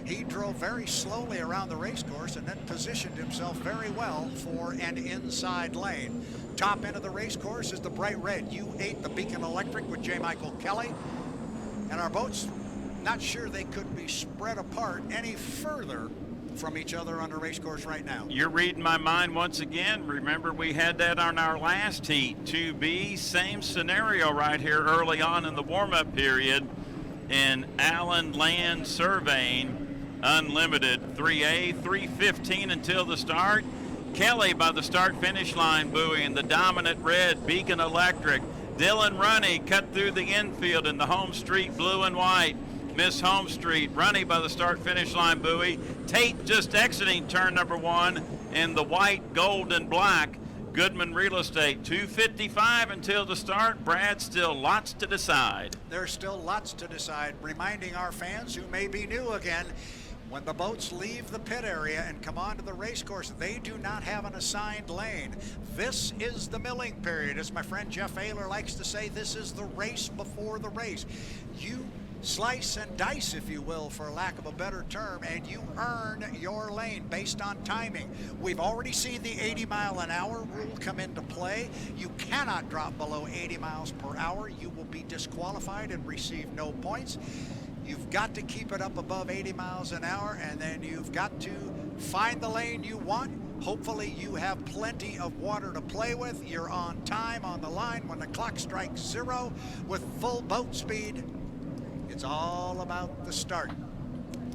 He drove very slowly around the race course and then positioned himself very well for an inside lane. Top end of the race course is the bright red U8, the Beacon Electric with J. Michael Kelly. And our boats, not sure they could be spread apart any further from each other on the race course right now. You're reading my mind once again. Remember, we had that on our last heat. 2B, same scenario right here early on in the warm-up period in Allen Land Surveying Unlimited 3A, 3:15 until the start. Kelly by the start-finish line buoy in the dominant red Beacon Electric. Dylan Runny cut through the infield in the Home Street blue and white. Miss Home Street, Runny by the start-finish line buoy. Tate just exiting turn number one in the white, gold, and black. Goodman Real Estate, 2:55 until the start. Brad, still lots to decide. There's still lots to decide, reminding our fans who may be new again, when the boats leave the pit area and come onto the race course, they do not have an assigned lane. This is the milling period. As my friend Jeff Ayler likes to say, this is the race before the race. You slice and dice, if you will, for lack of a better term, and you earn your lane based on timing. We've already seen the 80-mile-an-hour rule come into play. You cannot drop below 80 miles per hour. You will be disqualified and receive no points. You've got to keep it up above 80 miles an hour, and then you've got to find the lane you want. Hopefully you have plenty of water to play with. You're on time on the line when the clock strikes 0 with full boat speed. It's all about the start.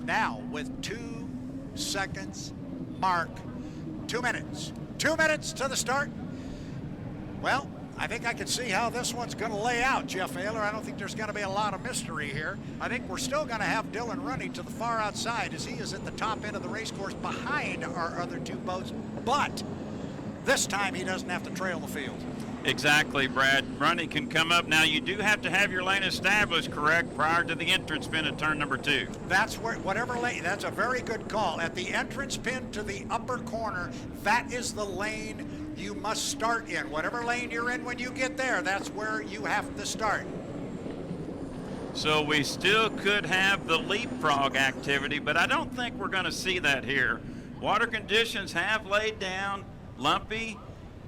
Now, with 2 seconds mark, 2 minutes. 2 minutes to the start. Well, I think I can see how this one's going to lay out, Jeff Ayler. I don't think there's going to be a lot of mystery here. I think we're still going to have Dylan running to the far outside as he is at the top end of the race course behind our other two boats, but this time he doesn't have to trail the field. Exactly, Brad. Running can come up. Now, you do have to have your lane established, correct, prior to the entrance pin at turn number 2. That's where, whatever lane, that's a very good call. At the entrance pin to the upper corner, that is the lane you must start in. Whatever lane you're in when you get there, that's where you have to start. So we still could have the leapfrog activity, but I don't think we're going to see that here. Water conditions have laid down, lumpy,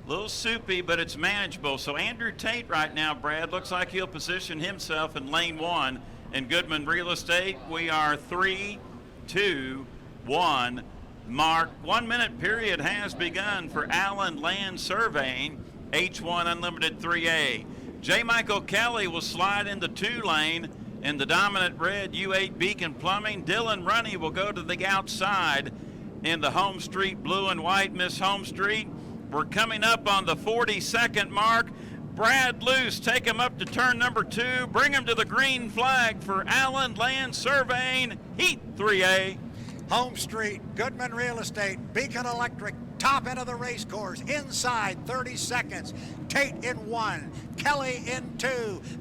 a little soupy, but it's manageable. So Andrew Tate right now, Brad, looks like he'll position himself in lane 1 in Goodman Real Estate. We are 3, 2, 1. Mark. 1 minute period has begun for Allen Land Surveying, H1 Unlimited 3A. J. Michael Kelly will slide into 2 lane in the dominant red U8 Beacon Plumbing. Dylan Runny will go to the outside in the Home Street blue and white Miss Home Street. We're coming up on the 40-second mark. Brad Luce, take him up to turn number 2. Bring him to the green flag for Allen Land Surveying, Heat 3A. Home Street, Goodman Real Estate, Beacon Electric, top end of the race course, inside 30 seconds. Tate in 1, Kelly in 2,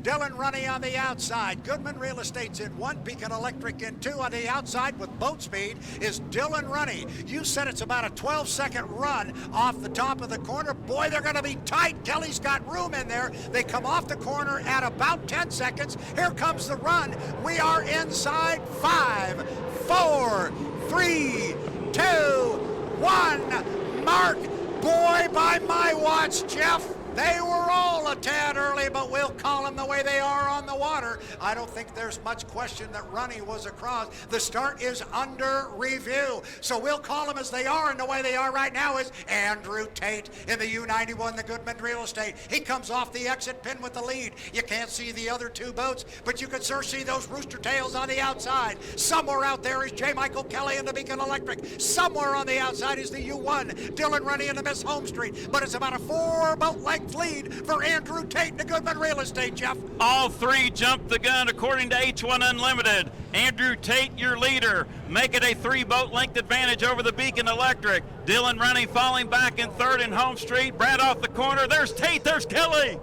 Dylan Runny on the outside. Goodman Real Estate's in 1, Beacon Electric in 2. On the outside with boat speed is Dylan Runny. You said it's about a 12-second run off the top of the corner. Boy, they're going to be tight. Kelly's got room in there. They come off the corner at about 10 seconds. Here comes the run. We are inside 5, 4, 3, 2, 1. Mark. Boy, by my watch, Jeff, they were all a tad early, but we'll call them the way they are on the water. I don't think there's much question that Runny was across. The start is under review, so we'll call them as they are, and the way they are right now is Andrew Tate in the U91, the Goodman Real Estate. He comes off the exit pin with the lead. You can't see the other 2 boats, but you can sure see those rooster tails on the outside. Somewhere out there is J. Michael Kelly in the Beacon Electric. Somewhere on the outside is the U1, Dylan Runny in the Miss Home Street, but it's about a 4-boat length lead for Andrew Tate in the Goodman Real Estate, Jeff. All 3 jumped the gun according to H1 Unlimited. Andrew Tate, your leader. Make it a 3-boat length advantage over the Beacon Electric. Dylan Runny falling back in 3rd in Home Street. Brad off the corner. There's Tate. There's Kelly.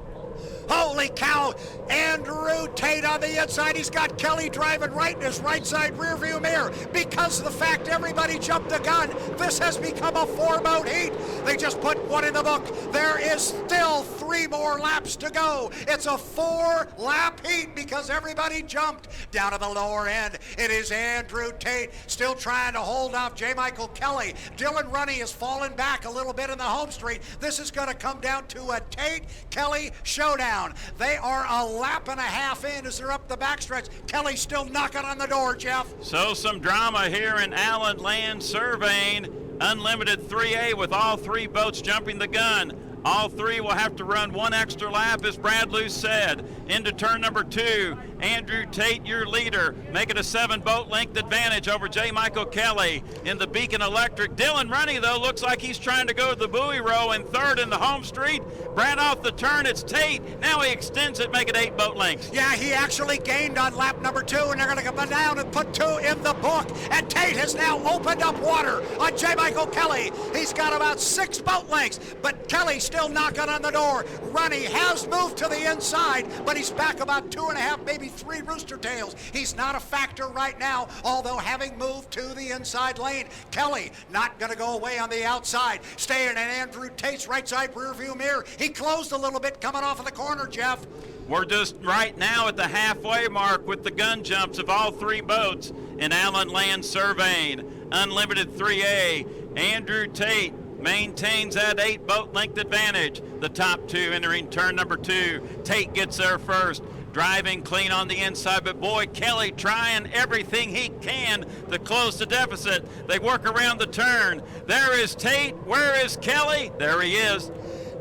Holy cow, Andrew Tate on the inside. He's got Kelly driving right in his right side rear view mirror. Because of the fact everybody jumped the gun, this has become a 4-boat heat. They just put 1 in the book. There is still 3 more laps to go. It's a 4-lap heat because everybody jumped. Down to the lower end, it is Andrew Tate still trying to hold off J. Michael Kelly. Dylan Runny has fallen back a little bit in the Home Street. This is going to come down to a Tate-Kelly showdown. They are a lap and a half in as they're up the backstretch. Kelly's still knocking on the door, Jeff. So some drama here in Allen Land Surveying. Unlimited 3A with all 3 boats jumping the gun. All 3 will have to run 1 extra lap, as Brad Luce said. Into turn number 2, Andrew Tate, your leader. Make it a 7-boat length advantage over J. Michael Kelly in the Beacon Electric. Dylan Runny, though, looks like he's trying to go to the buoy row in 3rd in the Home Street. Brad off the turn, it's Tate. Now he extends it, make it 8 boat lengths. Yeah, he actually gained on lap number 2, and they're going to come down and put 2 in the book. And Tate has now opened up water on J. Michael Kelly. He's got about 6 boat lengths, but Kelly still knocking on the door. Runny has moved to the inside, but he's back about 2.5, maybe 3 rooster tails. He's not a factor right now, although having moved to the inside lane. Kelly not going to go away on the outside, staying in Andrew Tate's right side rear view mirror. He closed a little bit coming off of the corner, Jeff. We're just right now at the halfway mark with the gun jumps of all 3 boats in Allen Land Surveying. Unlimited 3A, Andrew Tate maintains that 8-boat length advantage. The top 2 entering turn number 2. Tate gets there first, driving clean on the inside, but boy, Kelly trying everything he can to close the deficit. They work around the turn. There is Tate. Where is Kelly? There he is.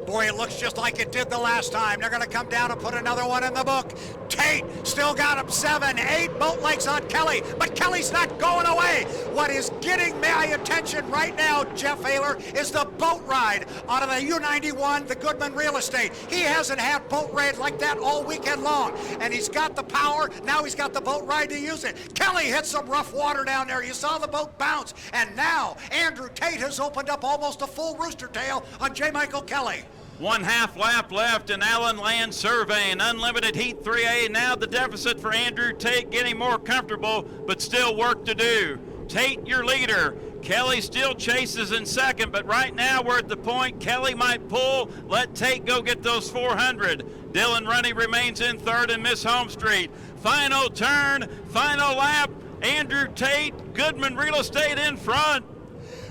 Boy, it looks just like it did the last time. They're going to come down and put another 1 in the book. Tate still got him 7, 8 boat lengths on Kelly, but Kelly's not going away. What is getting my attention right now, Jeff Ayler, is the boat ride out of the U91, the Goodman Real Estate. He hasn't had boat ride like that all weekend long, and he's got the power. Now he's got the boat ride to use it. Kelly hit some rough water down there. You saw the boat bounce, and now Andrew Tate has opened up almost a full rooster tail on J. Michael Kelly. 1/2 lap left in Allen Land Surveying. Unlimited Heat 3A. Now the deficit for Andrew Tate getting more comfortable, but still work to do. Tate, your leader. Kelly still chases in 2nd, but right now we're at the point Kelly might pull. Let Tate go get those 400. Dylan Runny remains in 3rd in Miss Home Street. Final turn, final lap. Andrew Tate, Goodman Real Estate in front.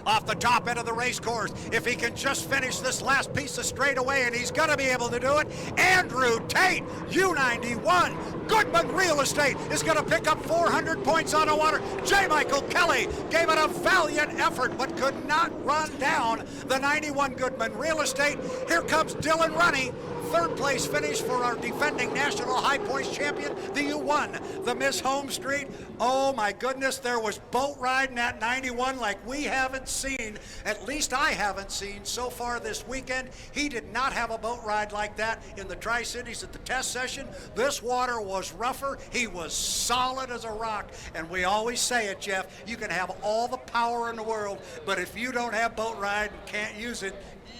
Off the top end of the race course, if he can just finish this last piece of straightaway, and he's going to be able to do it, Andrew Tate, U91, Goodman Real Estate, is going to pick up 400 points on the water. J. Michael Kelly gave it a valiant effort, but could not run down the 91 Goodman Real Estate. Here comes Dylan Runny, third place finish for our defending national high points champion, the U1, the Miss Home Street. Oh my goodness, there was boat riding at 91 like we haven't seen, at least I haven't seen so far this weekend. He did not have a boat ride like that in the Tri-Cities at the test session. This water was rougher. He was solid as a rock. And we always say it, Jeff, you can have all the power in the world, but if you don't have boat ride and can't use it,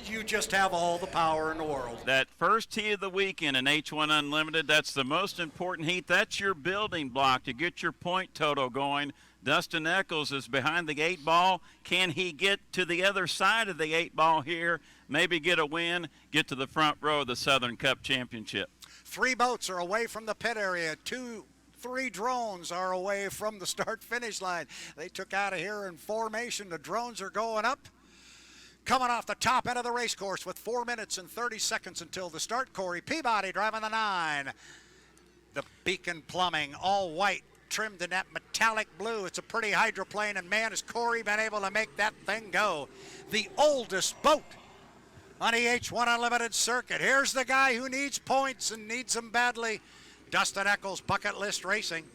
you just have all the power in the world. That first heat of the weekend in H1 Unlimited, that's the most important heat. That's your building block to get your point total going. Dustin Eccles is behind the 8 ball. Can he get to the other side of the 8 ball here, maybe get a win, get to the front row of the Southern Cup Championship? 3 boats are away from the pit area. 3 drones are away from the start-finish line. They took out of here in formation. The drones are going up. Coming off the top end of the race course with 4 minutes and 30 seconds until the start. Corey Peabody driving the 9. The Beacon Plumbing, all white, trimmed in that metallic blue. It's a pretty hydroplane, and man, has Corey been able to make that thing go. The oldest boat on the H1 Unlimited circuit. Here's the guy who needs points and needs them badly. Dustin Eccles, Bucket List Racing.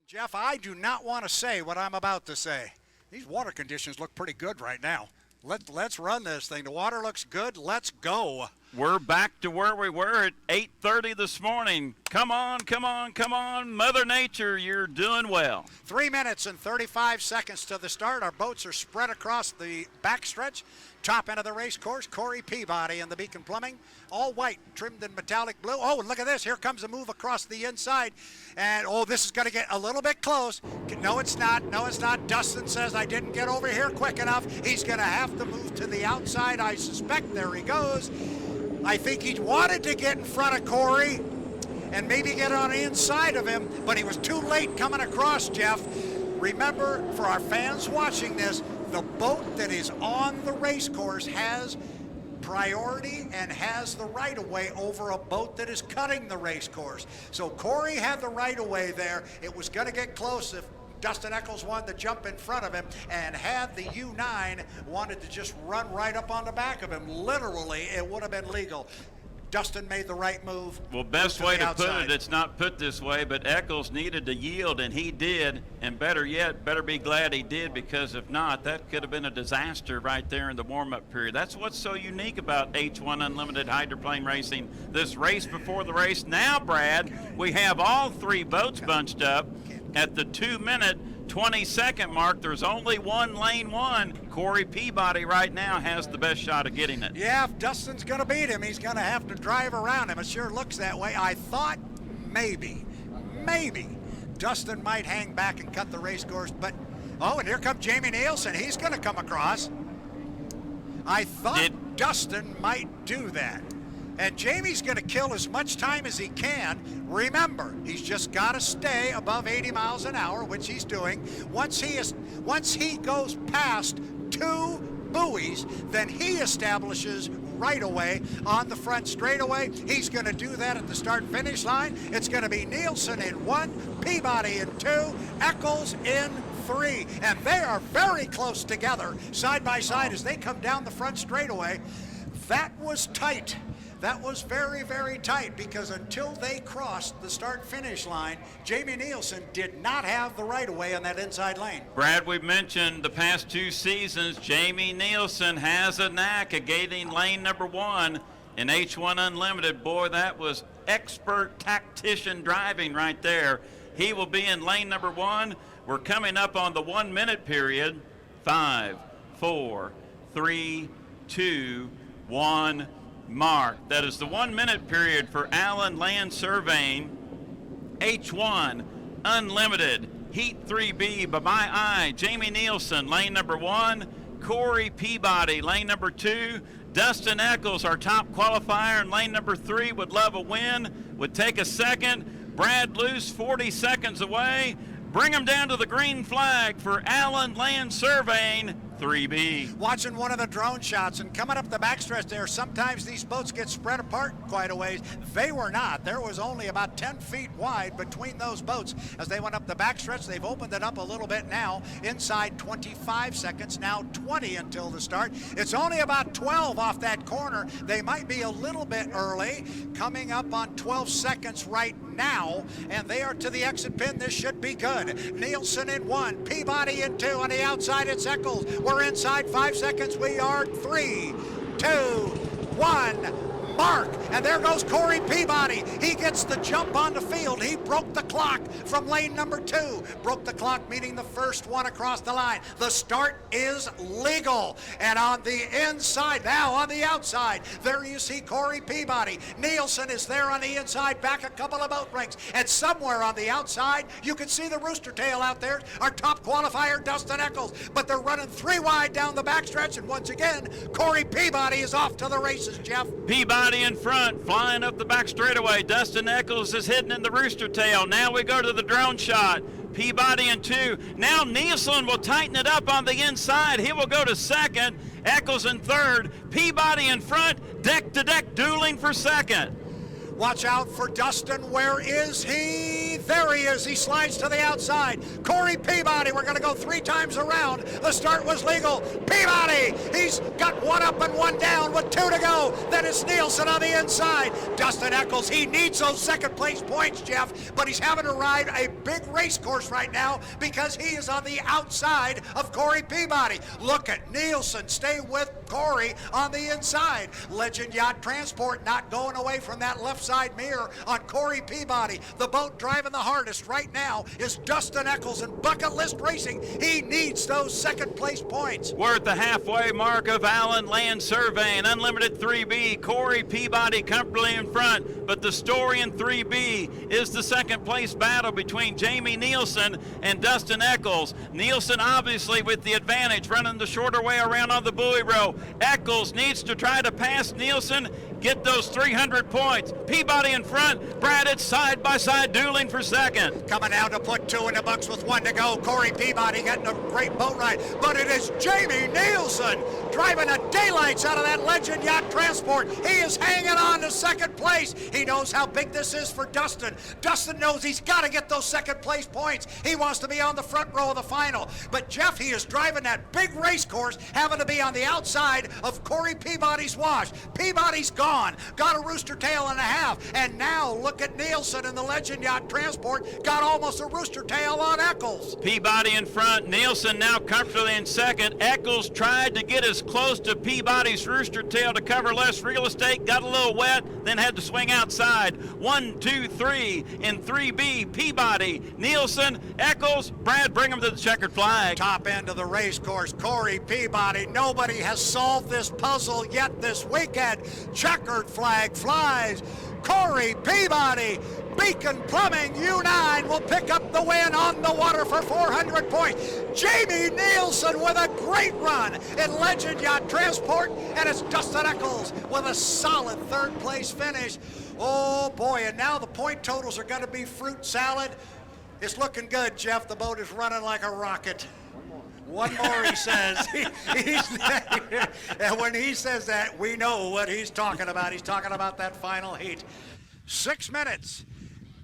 Jeff, I do not want to say what I'm about to say. These water conditions look pretty good right now. Let's run this thing. The water looks good. Let's go. We're back to where we were at 8:30 this morning. Come on, come on, come on. Mother Nature, you're doing well. 3 minutes and 35 seconds to the start. Our boats are spread across the backstretch. Top end of the race course, Corey Peabody and the Beacon Plumbing. All white, trimmed in metallic blue. Oh, look at this. Here comes a move across the inside. And, oh, this is going to get a little bit close. No, it's not. No, it's not. Dustin says, I didn't get over here quick enough. He's going to have to move to the outside, I suspect. There he goes. I think he wanted to get in front of Corey and maybe get on the inside of him, but he was too late coming across, Jeff. Remember, for our fans watching this, the boat that is on the race course has priority and has the right-of-way over a boat that is cutting the race course. So Corey had the right-of-way there. It was going to get close if Dustin Eccles wanted to jump in front of him, and had the U9 wanted to just run right up on the back of him, literally, it would have been legal. Dustin made the right move. Well, best way to put it, it's not put this way, but Eccles needed to yield, and he did, and better yet, better be glad he did, because if not, that could have been a disaster right there in the warm-up period. That's what's so unique about H1 Unlimited hydroplane racing, this race before the race. Now, Brad, we have all 3 boats bunched up at the 2-minute 20-second mark. There's only one lane 1. Corey Peabody right now has the best shot of getting it. Yeah, if Dustin's going to beat him, he's going to have to drive around him. It sure looks that way. I thought maybe Dustin might hang back and cut the race course, but, oh, and here comes Jamie Nielsen. He's going to come across. I thought Dustin might do that. And Jamie's going to kill as much time as he can. Remember, he's just got to stay above 80 miles an hour, which he's doing. Once he goes past 2 buoys, then he establishes right away on the front straightaway. He's going to do that at the start-finish line. It's going to be Nielsen in 1, Peabody in 2, Eccles in 3, and they are very close together, side by side, as they come down the front straightaway. That was tight. That was very, very tight, because until they crossed the start-finish line, Jamie Nielsen did not have the right-of-way on that inside lane. Brad, we've mentioned the past 2 seasons, Jamie Nielsen has a knack of getting lane number 1 in H1 Unlimited. Boy, that was expert tactician driving right there. He will be in lane number 1. We're coming up on the 1-minute period. 5, 4, 3, 2, 1. Mark. That is the 1-minute period for Allen Land Surveying. H1 Unlimited Heat 3B by my eye. Jamie Nielsen, lane number 1. Corey Peabody, lane number 2. Dustin Eccles, our top qualifier in lane number 3, would love a win, would take a second. Brad Luce, 40 seconds away. Bring him down to the green flag for Allen Land Surveying. 3B. Watching one of the drone shots and coming up the backstretch there, sometimes these boats get spread apart quite a ways. They were not. There was only about 10 feet wide between those boats as they went up the backstretch. They've opened it up a little bit now. Inside 25 seconds, now 20 until the start. It's only about 12 off that corner. They might be a little bit early, coming up on 12 seconds right now, and they are to the exit pin. This should be good. Nielsen in 1, Peabody in 2. On the outside, it's Eccles. We're inside 5 seconds. We are 3, 2, 1. Mark, and there goes Corey Peabody. He gets the jump on the field. He broke the clock from lane number 2. Broke the clock, meaning the first one across the line. The start is legal. And on the inside, now on the outside, there you see Corey Peabody. Nielsen is there on the inside, back a couple of boat ranks. And somewhere on the outside, you can see the rooster tail out there. Our top qualifier, Dustin Eccles. But they're running 3 wide down the backstretch. And once again, Corey Peabody is off to the races, Jeff. Peabody in front, flying up the back straightaway. Dustin Eccles is hidden in the rooster tail. Now we go to the drone shot. Peabody in 2. Now Nielsen will tighten it up on the inside. He will go to second. Eccles in third. Peabody in front, deck to deck dueling for second. Watch out for Dustin. Where is he? There he is. He slides to the outside. Corey Peabody. We're going to go 3 times around. The start was legal. Peabody. He's got 1 up and 1 down with 2 to go. Then it's Nielsen on the inside. Dustin Eccles. He needs those second place points, Jeff, but he's having to ride a big race course right now because he is on the outside of Corey Peabody. Look at Nielsen. Stay with Corey on the inside. Legend Yacht Transport not going away from that left side mirror on Corey Peabody. The boat driving the hardest right now is Dustin Eccles in Bucket List Racing. He needs those second place points. We're at the halfway mark of Allen Land Surveying. Unlimited 3B. Corey Peabody comfortably in front, but the story in 3B is the second place battle between Jamie Nielsen and Dustin Eccles. Nielsen obviously with the advantage, running the shorter way around on the buoy row. Eccles needs to try to pass Nielsen, get those 300 points. Peabody in front, Brad side by side dueling for second. Coming out to put 2 in the books with 1 to go. Corey Peabody getting a great boat ride, but it is Jamie Nielsen driving the daylights out of that Legend Yacht Transport. He is hanging on to second place. He knows how big this is for Dustin. Dustin knows he's got to get those second place points. He wants to be on the front row of the final. But Jeff, he is driving that big race course, having to be on the outside of Corey Peabody's wash. Peabody's gone. Got a rooster tail and a half. And now look at Nielsen in the Legend Yacht Transport. Got almost a rooster tail on Eccles. Peabody in front. Nielsen now comfortably in second. Eccles tried to get as close to Peabody's rooster tail to cover less real estate. Got a little wet, then had to swing outside. 1, 2, 3 in 3B. Peabody, Nielsen, Eccles. Brad, bring him to the checkered flag. Top end of the race course, Corey Peabody. Nobody has solved this puzzle yet this weekend. Checkered flag flies. Corey Peabody, Beacon Plumbing U9 will pick up the win on the water for 400 points. Jamie Nielsen with a great run in Legend Yacht Transport, and it's Dustin Eccles with a solid 3rd place finish. Oh boy, and now the point totals are going to be fruit salad. It's looking good, Jeff. The boat is running like a rocket. One more, he says. And when he says that, we know what he's talking about. He's talking about that final heat. 6 minutes.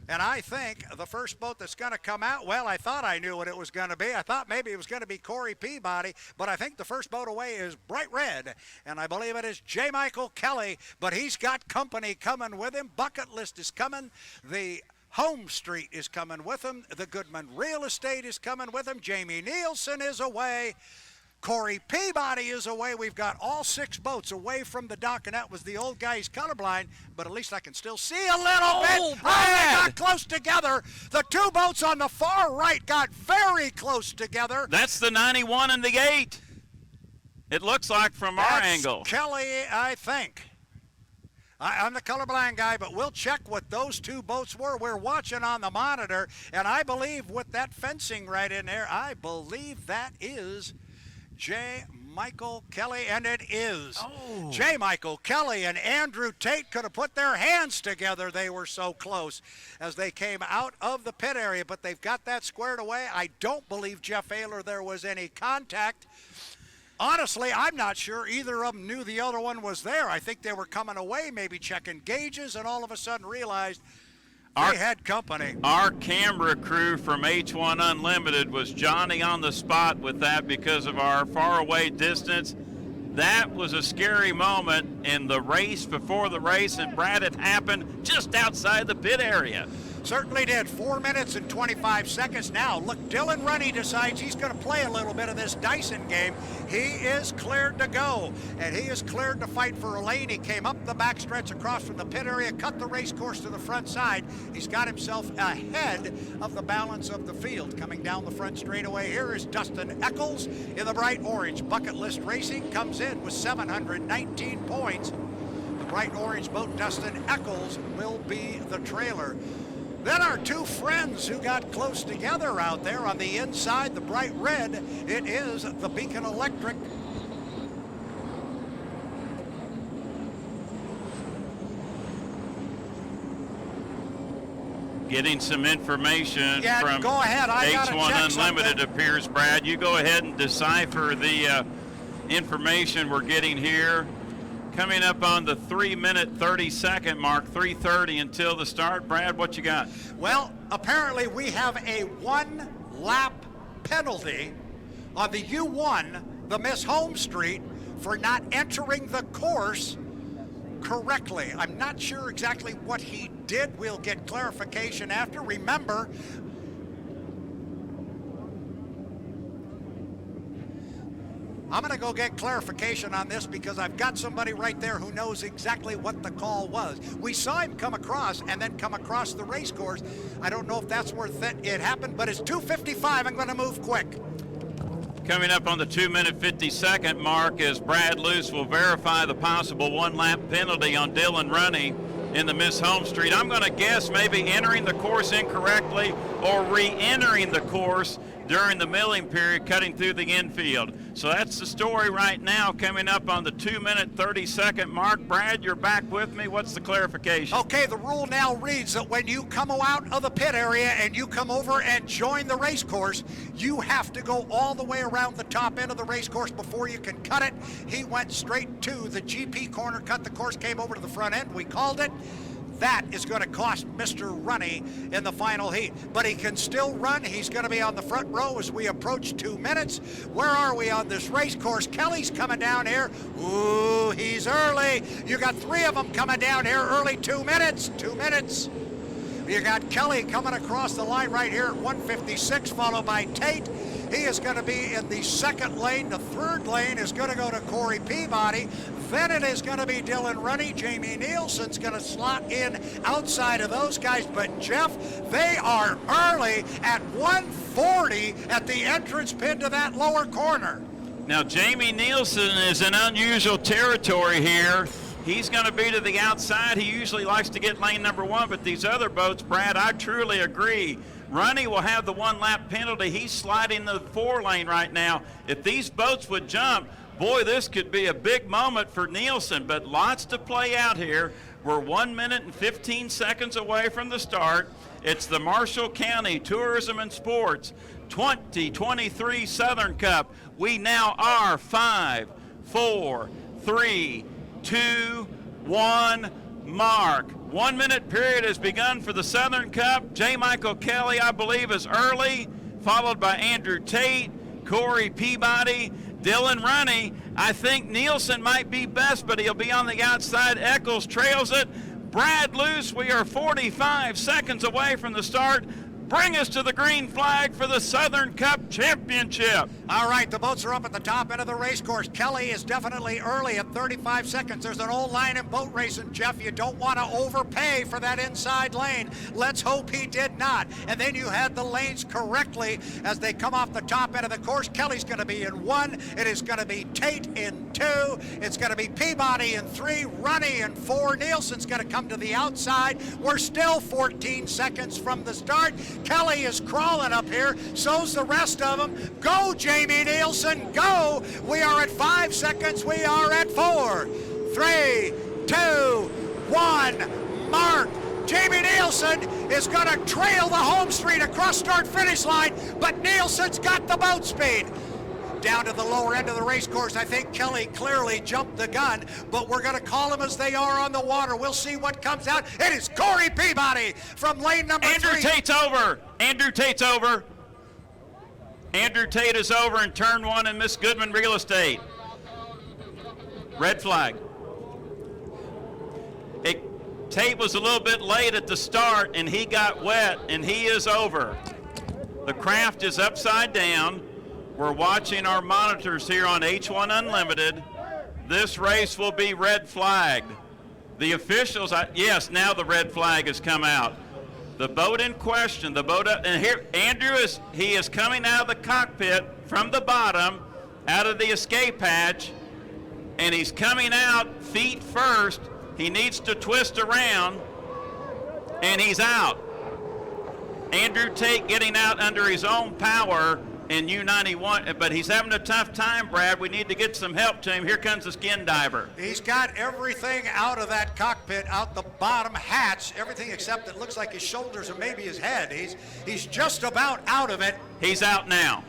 And I think the first boat that's going to come out, well, I thought I knew what it was going to be. I thought maybe it was going to be Corey Peabody, but I think the first boat away is bright red, and I believe it is J. Michael Kelly, but he's got company coming with him. Bucket List is coming. The Home Street is coming with him. The Goodman Real Estate is coming with him. Jamie Nielsen is away. Corey Peabody is away. We've got all 6 boats away from the dock, and that was the old guy. He's colorblind, but at least I can still see a little bit. Brad. They got close together. The 2 boats on the far right got very close together. That's the 91 and the 8. It looks like from our angle. Kelly, I think. I'm the colorblind guy, but we'll check what those 2 boats were. We're watching on the monitor, and I believe with that fencing right in there, I believe that is J. Michael Kelly, and it is. Oh. J. Michael Kelly and Andrew Tate could have put their hands together. They were so close as they came out of the pit area, but they've got that squared away. I don't believe Jeff Ayler there was any contact. Honestly, I'm not sure either of them knew the other one was there. I think they were coming away, maybe checking gauges, and all of a sudden realized they had company. Our camera crew from H1 Unlimited was Johnny on the spot with that because of our faraway distance. That was a scary moment in the race before the race, and Brad, it happened just outside the pit area. Certainly did. 4 minutes and 25 seconds now. Look, Dylan Runny decides he's going to play a little bit of this Dyson game. He is cleared to go, and he is cleared to fight for a lane. He came up the backstretch across from the pit area, cut the race course to the front side. He's got himself ahead of the balance of the field. Coming down the front straightaway here is Dustin Eccles in the bright orange. Bucket List Racing comes in with 719 points. The bright orange boat, Dustin Eccles, will be the trailer. Then our two friends who got close together out there on the inside, the bright red, it is the Beacon Electric. Getting some information from go ahead. H1 Unlimited appears, Brad. You go ahead and decipher the information we're getting here. Coming up on the 3-minute 30-second mark, 3:30 until the start. Brad, what you got? Well, apparently we have a 1-lap penalty on the U1, the Miss Home Street, for not entering the course correctly. I'm not sure exactly what he did. We'll get clarification after. Remember, I'm going to go get clarification on this because I've got somebody right there who knows exactly what the call was. We saw him come across and then come across the race course. I don't know if that's where it happened, but it's 2:55. I'm going to move quick. Coming up on the 2-minute 50-second mark is Brad Luce will verify the possible 1-lap penalty on Dylan Runny in the Miss Home Street. I'm going to guess maybe entering the course incorrectly or re-entering the course during the milling period, cutting through the infield. So that's the story right now, coming up on the 2-minute 30-second mark. Brad, you're back with me. What's the clarification? Okay, the rule now reads that when you come out of the pit area and you come over and join the race course, you have to go all the way around the top end of the race course before you can cut it. He went straight to the GP corner, cut the course, came over to the front end. We called it. That is going to cost Mr. Runny in the final heat. But he can still run. He's going to be on the front row as we approach 2 minutes. Where are we on this race course? Kelly's coming down here. Ooh, he's early. You got 3 of them coming down here early. 2 minutes. 2 minutes. You got Kelly coming across the line right here at 1:56, followed by Tate. He is going to be in the second lane. The third lane is going to go to Corey Peabody. Then it is going to be Dylan Runny. Jamie Nielsen's going to slot in outside of those guys. But, Jeff, they are early at 1:40 at the entrance pin to that lower corner. Now, Jamie Nielsen is in unusual territory here. He's going to be to the outside. He usually likes to get lane number 1, but these other boats, Brad, I truly agree. Runny will have the 1-lap penalty. He's sliding the 4 lane right now. If these boats would jump, boy, this could be a big moment for Nielsen, but lots to play out here. We're 1 minute and 15 seconds away from the start. It's the Marshall County Tourism and Sports 2023 Southern Cup. We now are 5, 4, 3, 2, 1, mark. 1 minute period has begun for the Southern Cup. J. Michael Kelly, I believe, is early, followed by Andrew Tate, Corey Peabody, Dylan Runny. I think Nielsen might be best, but he'll be on the outside. Eccles trails it. Brad Luce, we are 45 seconds away from the start. Bring us to the green flag for the Southern Cup Championship. All right, the boats are up at the top end of the race course. Kelly is definitely early at 35 seconds. There's an old line in boat racing, Jeff. You don't want to overpay for that inside lane. Let's hope he did not. And then you had the lanes correctly as they come off the top end of the course. Kelly's going to be in 1. It is going to be Tate in 2. It's going to be Peabody in 3. Runny in 4. Nielsen's going to come to the outside. We're still 14 seconds from the start. Kelly is crawling up here. So's the rest of them. Go, Jamie Nielsen, go. We are at 5 seconds. We are at 4, 3, 2, 1, mark. Jamie Nielsen is going to trail the home street across start-finish line, but Nielsen's got the boat speed. down to the lower end of the race course. I think Kelly clearly jumped the gun, but we're going to call them as they are on the water. We'll see what comes out. It is Corey Peabody from lane number 3. Andrew Tate's over. Andrew Tate's over. Andrew Tate is over in turn 1 in Miss Goodman Real Estate. Red flag. Tate was a little bit late at the start, and he got wet, and he is over. The craft is upside down. We're watching our monitors here on H1 Unlimited. This race will be red flagged. The officials, yes, now the red flag has come out. The boat in question, the boat up, and here Andrew he is coming out of the cockpit from the bottom, out of the escape hatch, and he's coming out feet first. He needs to twist around, and he's out. Andrew Tate getting out under his own power in U91, but he's having a tough time, Brad. We need to get some help to him. Here comes the skin diver. He's got everything out of that cockpit, out the bottom hatch, everything except it looks like his shoulders and maybe his head. He's just about out of it. He's out now.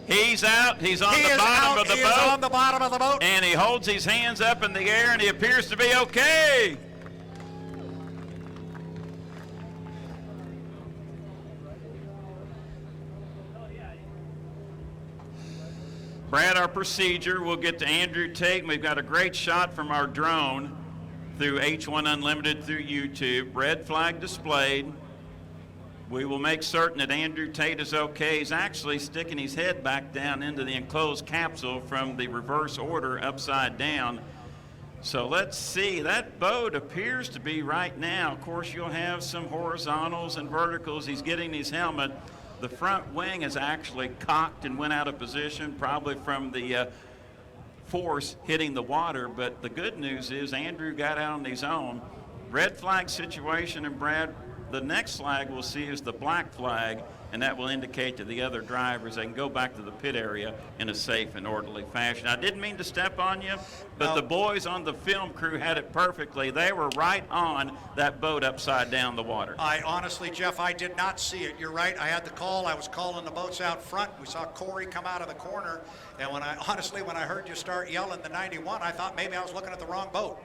He's out. He's on the bottom of the boat. He is on the bottom of the boat. And he holds his hands up in the air, and he appears to be okay. Brad, our procedure, we'll get to Andrew Tate, and we've got a great shot from our drone through H1 Unlimited through YouTube. Red flag displayed. We will make certain that Andrew Tate is okay. He's actually sticking his head back down into the enclosed capsule from the reverse order upside down. So let's see. That boat appears to be right now. Of course, you'll have some horizontals and verticals. He's getting his helmet. The front wing is actually cocked and went out of position, probably from the force hitting the water. But the good news is Andrew got out on his own. Red flag situation, and Brad, the next flag we'll see is the black flag, and that will indicate to the other drivers they can go back to the pit area in a safe and orderly fashion. I didn't mean to step on you, but the boys on the film crew had it perfectly. They were right on that boat upside down the water. I honestly, Jeff, I did not see it. You're right. I had the call. I was calling the boats out front. We saw Corey come out of the corner, and when I heard you start yelling the 91, I thought maybe I was looking at the wrong boat.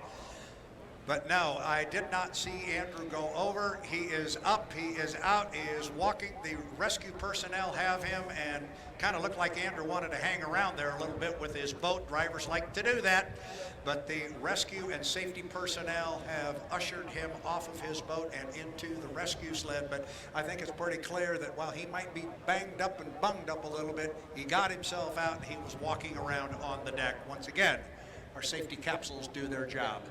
But no, I did not see Andrew go over. He is up, he is out, he is walking. The rescue personnel have him, and kind of looked like Andrew wanted to hang around there a little bit with his boat. Drivers like to do that. But the rescue and safety personnel have ushered him off of his boat and into the rescue sled. But I think it's pretty clear that while he might be banged up and bunged up a little bit, he got himself out and he was walking around on the deck. Once again, our safety capsules do their job.